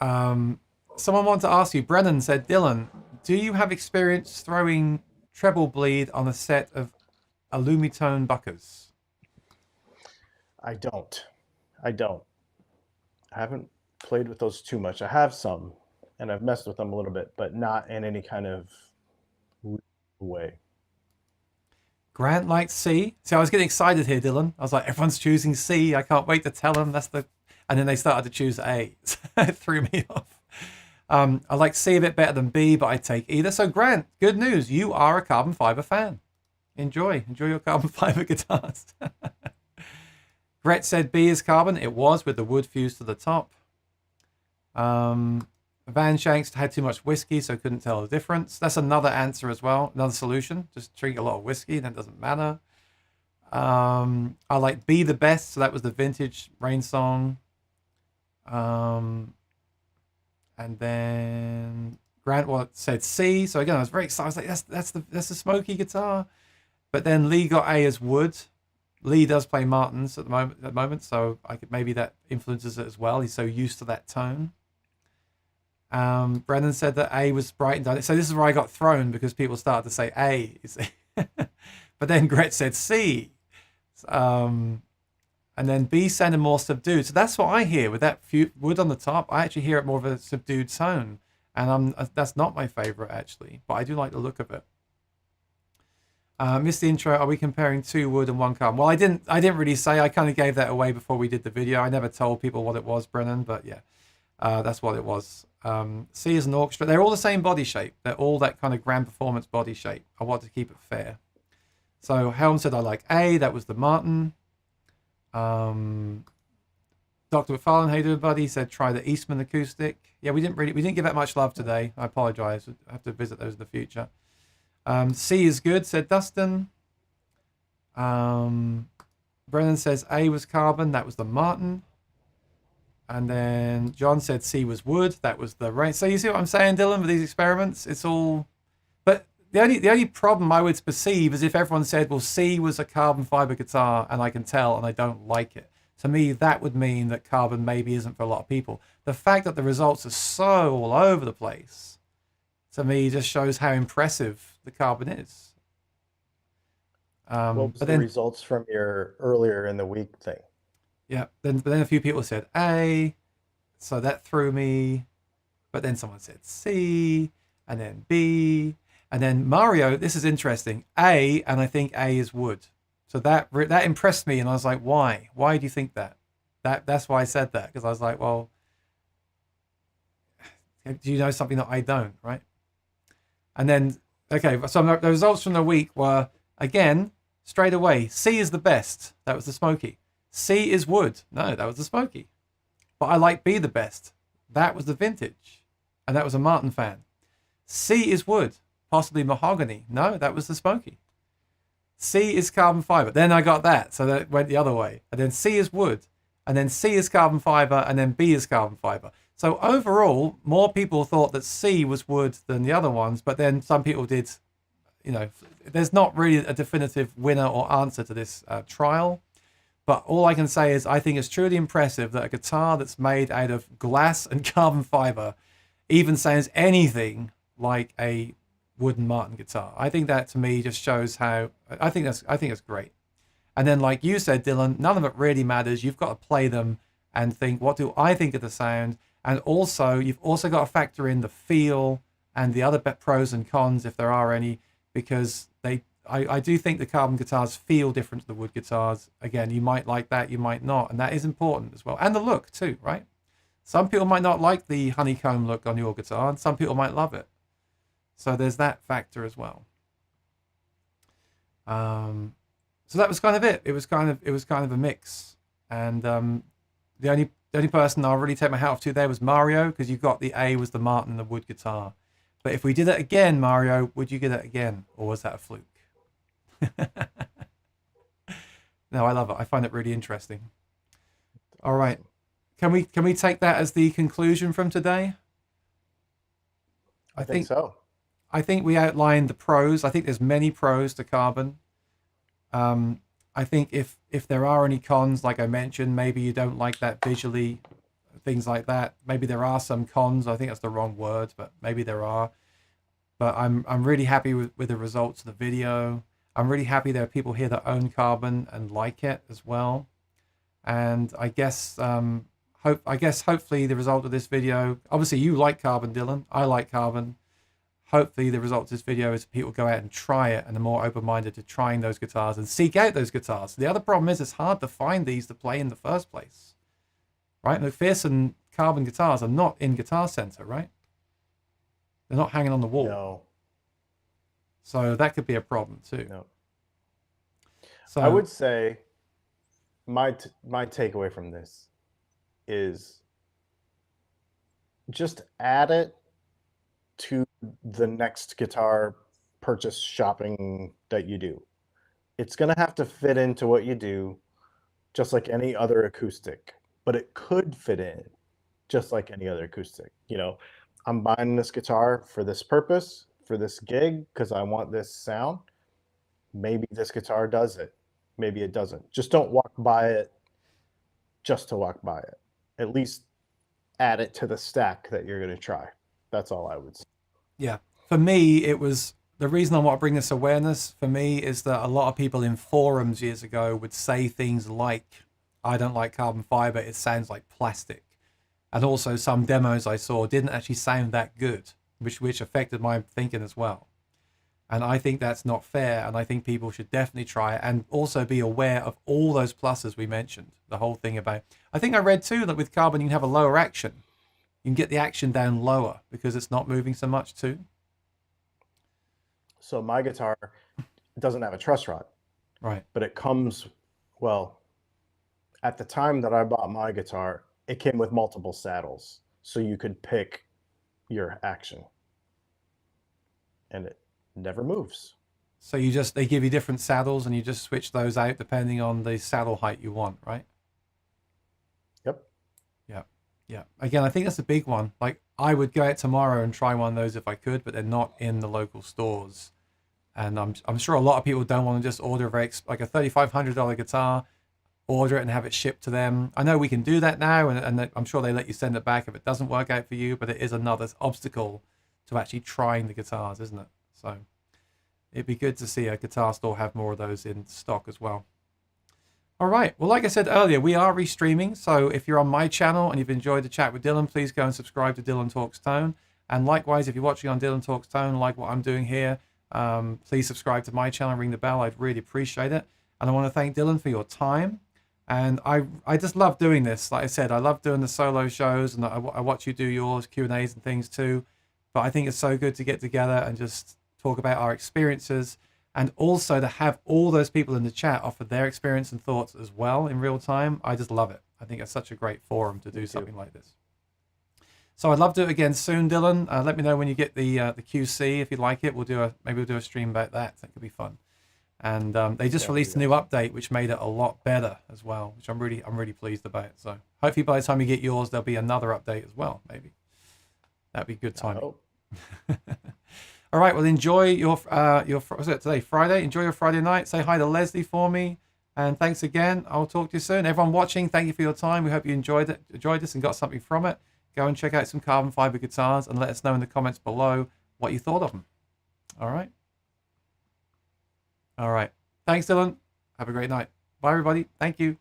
Someone wanted to ask you, Brennan said, Dylan, do you have experience throwing treble bleed on a set of Alumitone buckers? I don't. I haven't played with those too much. I have some, and I've messed with them a little bit, but not in any kind of way. Grant likes C. See, I was getting excited here, Dylan. I was like, everyone's choosing C. I can't wait to tell them and then they started to choose A. It threw me off. I like C a bit better than B, but I take either. So Grant, good news. You are a carbon fiber fan. Enjoy your carbon fiber guitars. Brett said B is carbon. It was, with the wood fused to the top. Van Shanks had too much whiskey, so couldn't tell the difference. That's another answer as well. Another solution. Just drink a lot of whiskey, then it doesn't matter. I like B the best, so that was the vintage Rain Song. And then Grant said C. So again, I was very excited. I was like, that's the smoky guitar. But then Lee got A as wood. Lee does play Martins at the moment, so maybe that influences it as well. He's so used to that tone. Brendan said that A was bright and done. So this is where I got thrown, because people started to say A. But then Gret said C. And then B sounded more subdued. So that's what I hear with that wood on the top. I actually hear it more of a subdued tone. And that's not my favorite, actually. But I do like the look of it. Missed the intro. Are we comparing 2 wood and 1 carbon? Well, I didn't really say. I kind of gave that away before we did the video. I never told people what it was, Brennan. But yeah, that's what it was. C is an orchestra. They're all the same body shape. They're all that kind of grand performance body shape. I want to keep it fair. So Helm said I like A. That was the Martin. Dr. McFarlane, hey everybody, said try the Eastman acoustic. Yeah, we didn't give that much love today. I apologize. I have to visit those in the future. C is good, said Dustin. Brennan says A was carbon. That was the Martin. And then John said C was wood. That was the Rain. So you see what I'm saying, Dylan, with these experiments? It's all... But the only problem I would perceive is if everyone said, well, C was a carbon fiber guitar and I can tell and I don't like it. To me, that would mean that carbon maybe isn't for a lot of people. The fact that the results are so all over the place, to me, just shows how impressive the carbon is. What was the results from your earlier in the week thing? Yeah, but then a few people said A, so that threw me. But then someone said C, and then B, and then Mario. This is interesting. A, and I think A is wood. So that impressed me, and I was like, why? Why do you think that? That's why I said that, because I was like, well, do you know something that I don't, right? And then, okay, so the results from the week were, again, straight away, C is the best. That was the smoky. C is wood. No, that was the smoky. But I like B the best. That was the vintage. And that was a Martin fan. C is wood, possibly mahogany. No, that was the smoky. C is carbon fiber. Then I got that. So that went the other way. And then C is wood. And then C is carbon fiber. And then B is carbon fiber. So overall, more people thought that C was wood than the other ones. But then some people did you know, there's not really a definitive winner or answer to this trial. But all I can say is I think it's truly impressive that a guitar that's made out of glass and carbon fiber even sounds anything like a wooden Martin guitar. I think that to me just shows how I think it's great. And then like you said, Dylan, none of it really matters. You've got to play them and think, what do I think of the sound? And also you've also got to factor in the feel and the other pros and cons if there are any, because I do think the carbon guitars feel different to the wood guitars. Again, you might like that, you might not, and that is important as well. And the look too, right? Some people might not like the honeycomb look on your guitar, and some people might love it. So there's that factor as well. So that was kind of it. It was kind of a mix, and the only person I'll really take my hat off to there was Mario, because you got the A was the Martin, the wood guitar. But if we did it again, Mario, would you get it again, or was that a fluke? No, I love it. I find it really interesting. All right. Can we take that as the conclusion from today? I think so. I think we outlined the pros. I think there's many pros to carbon. I think if there are any cons, like I mentioned, maybe you don't like that visually, things like that. Maybe there are some cons. I think that's the wrong word, but maybe there are. But I'm really happy with the results of the video. I'm really happy there are people here that own carbon and like it as well. And I guess hopefully the result of this video, obviously you like carbon, Dylan. I like carbon. Hopefully the result of this video is people go out and try it and are more open-minded to trying those guitars and seek out those guitars. The other problem is it's hard to find these to play in the first place, right? McPherson carbon guitars are not in Guitar Center, right? They're not hanging on the wall. No. So that could be a problem too. No. So I would say my takeaway from this is just add it to the next guitar purchase shopping that you do. It's going to have to fit into what you do, just like any other acoustic, but it could fit in just like any other acoustic. You know, I'm buying this guitar for this purpose, for this gig, because I want this sound. Maybe this guitar does it. Maybe it doesn't. Just don't walk by it just to walk by it. At least add it to the stack that you're going to try. That's all I would say. Yeah. For me, it was the reason I want to bring this awareness for me is that a lot of people in forums years ago would say things like, I don't like carbon fiber, it sounds like plastic. And also some demos I saw didn't actually sound that good, which affected my thinking as well. And I think that's not fair. And I think people should definitely try it and also be aware of all those pluses we mentioned. The whole thing about, I think I read too that with carbon, you can have a lower action. You can get the action down lower because it's not moving so much too. So my guitar doesn't have a truss rod. Right. But it comes, well, at the time that I bought my guitar, it came with multiple saddles. So you could pick your action. And it never moves. So they give you different saddles and you just switch those out depending on the saddle height you want, right? Yep. Yeah. Yeah. Again, I think that's a big one. Like I would go out tomorrow and try one of those if I could, but they're not in the local stores. And I'm sure a lot of people don't want to just order like a $3,500 guitar, order it and have it shipped to them. I know we can do that now, and I'm sure they let you send it back if it doesn't work out for you, but it is another obstacle to actually trying the guitars, isn't it? So it'd be good to see a guitar store have more of those in stock as well. All right. Well, like I said earlier, we are restreaming. So if you're on my channel and you've enjoyed the chat with Dylan, please go and subscribe to Dylan Talks Tone. And likewise, if you're watching on Dylan Talks Tone, like what I'm doing here, please subscribe to my channel, ring the bell. I'd really appreciate it. And I want to thank Dylan for your time. And I just love doing this. Like I said, I love doing the solo shows, and I watch you do yours, Q&As and things too. But I think it's so good to get together and just talk about our experiences, and also to have all those people in the chat offer their experience and thoughts as well in real time. I just love it. I think it's such a great forum to do something like this. So I'd love to do it again soon, Dylan. Let me know when you get the QC if you like it. Maybe we'll do a stream about that. That could be fun. And they just released a new update which made it a lot better as well, which I'm really pleased about. So hopefully by the time you get yours, there'll be another update as well. Maybe that'd be good timing. All right. Well, enjoy your what's it today? Friday. Enjoy your Friday night. Say hi to Leslie for me. And thanks again. I'll talk to you soon. Everyone watching, thank you for your time. We hope you enjoyed this and got something from it. Go and check out some carbon fiber guitars and let us know in the comments below what you thought of them. All right. All right. Thanks, Dylan. Have a great night. Bye, everybody. Thank you.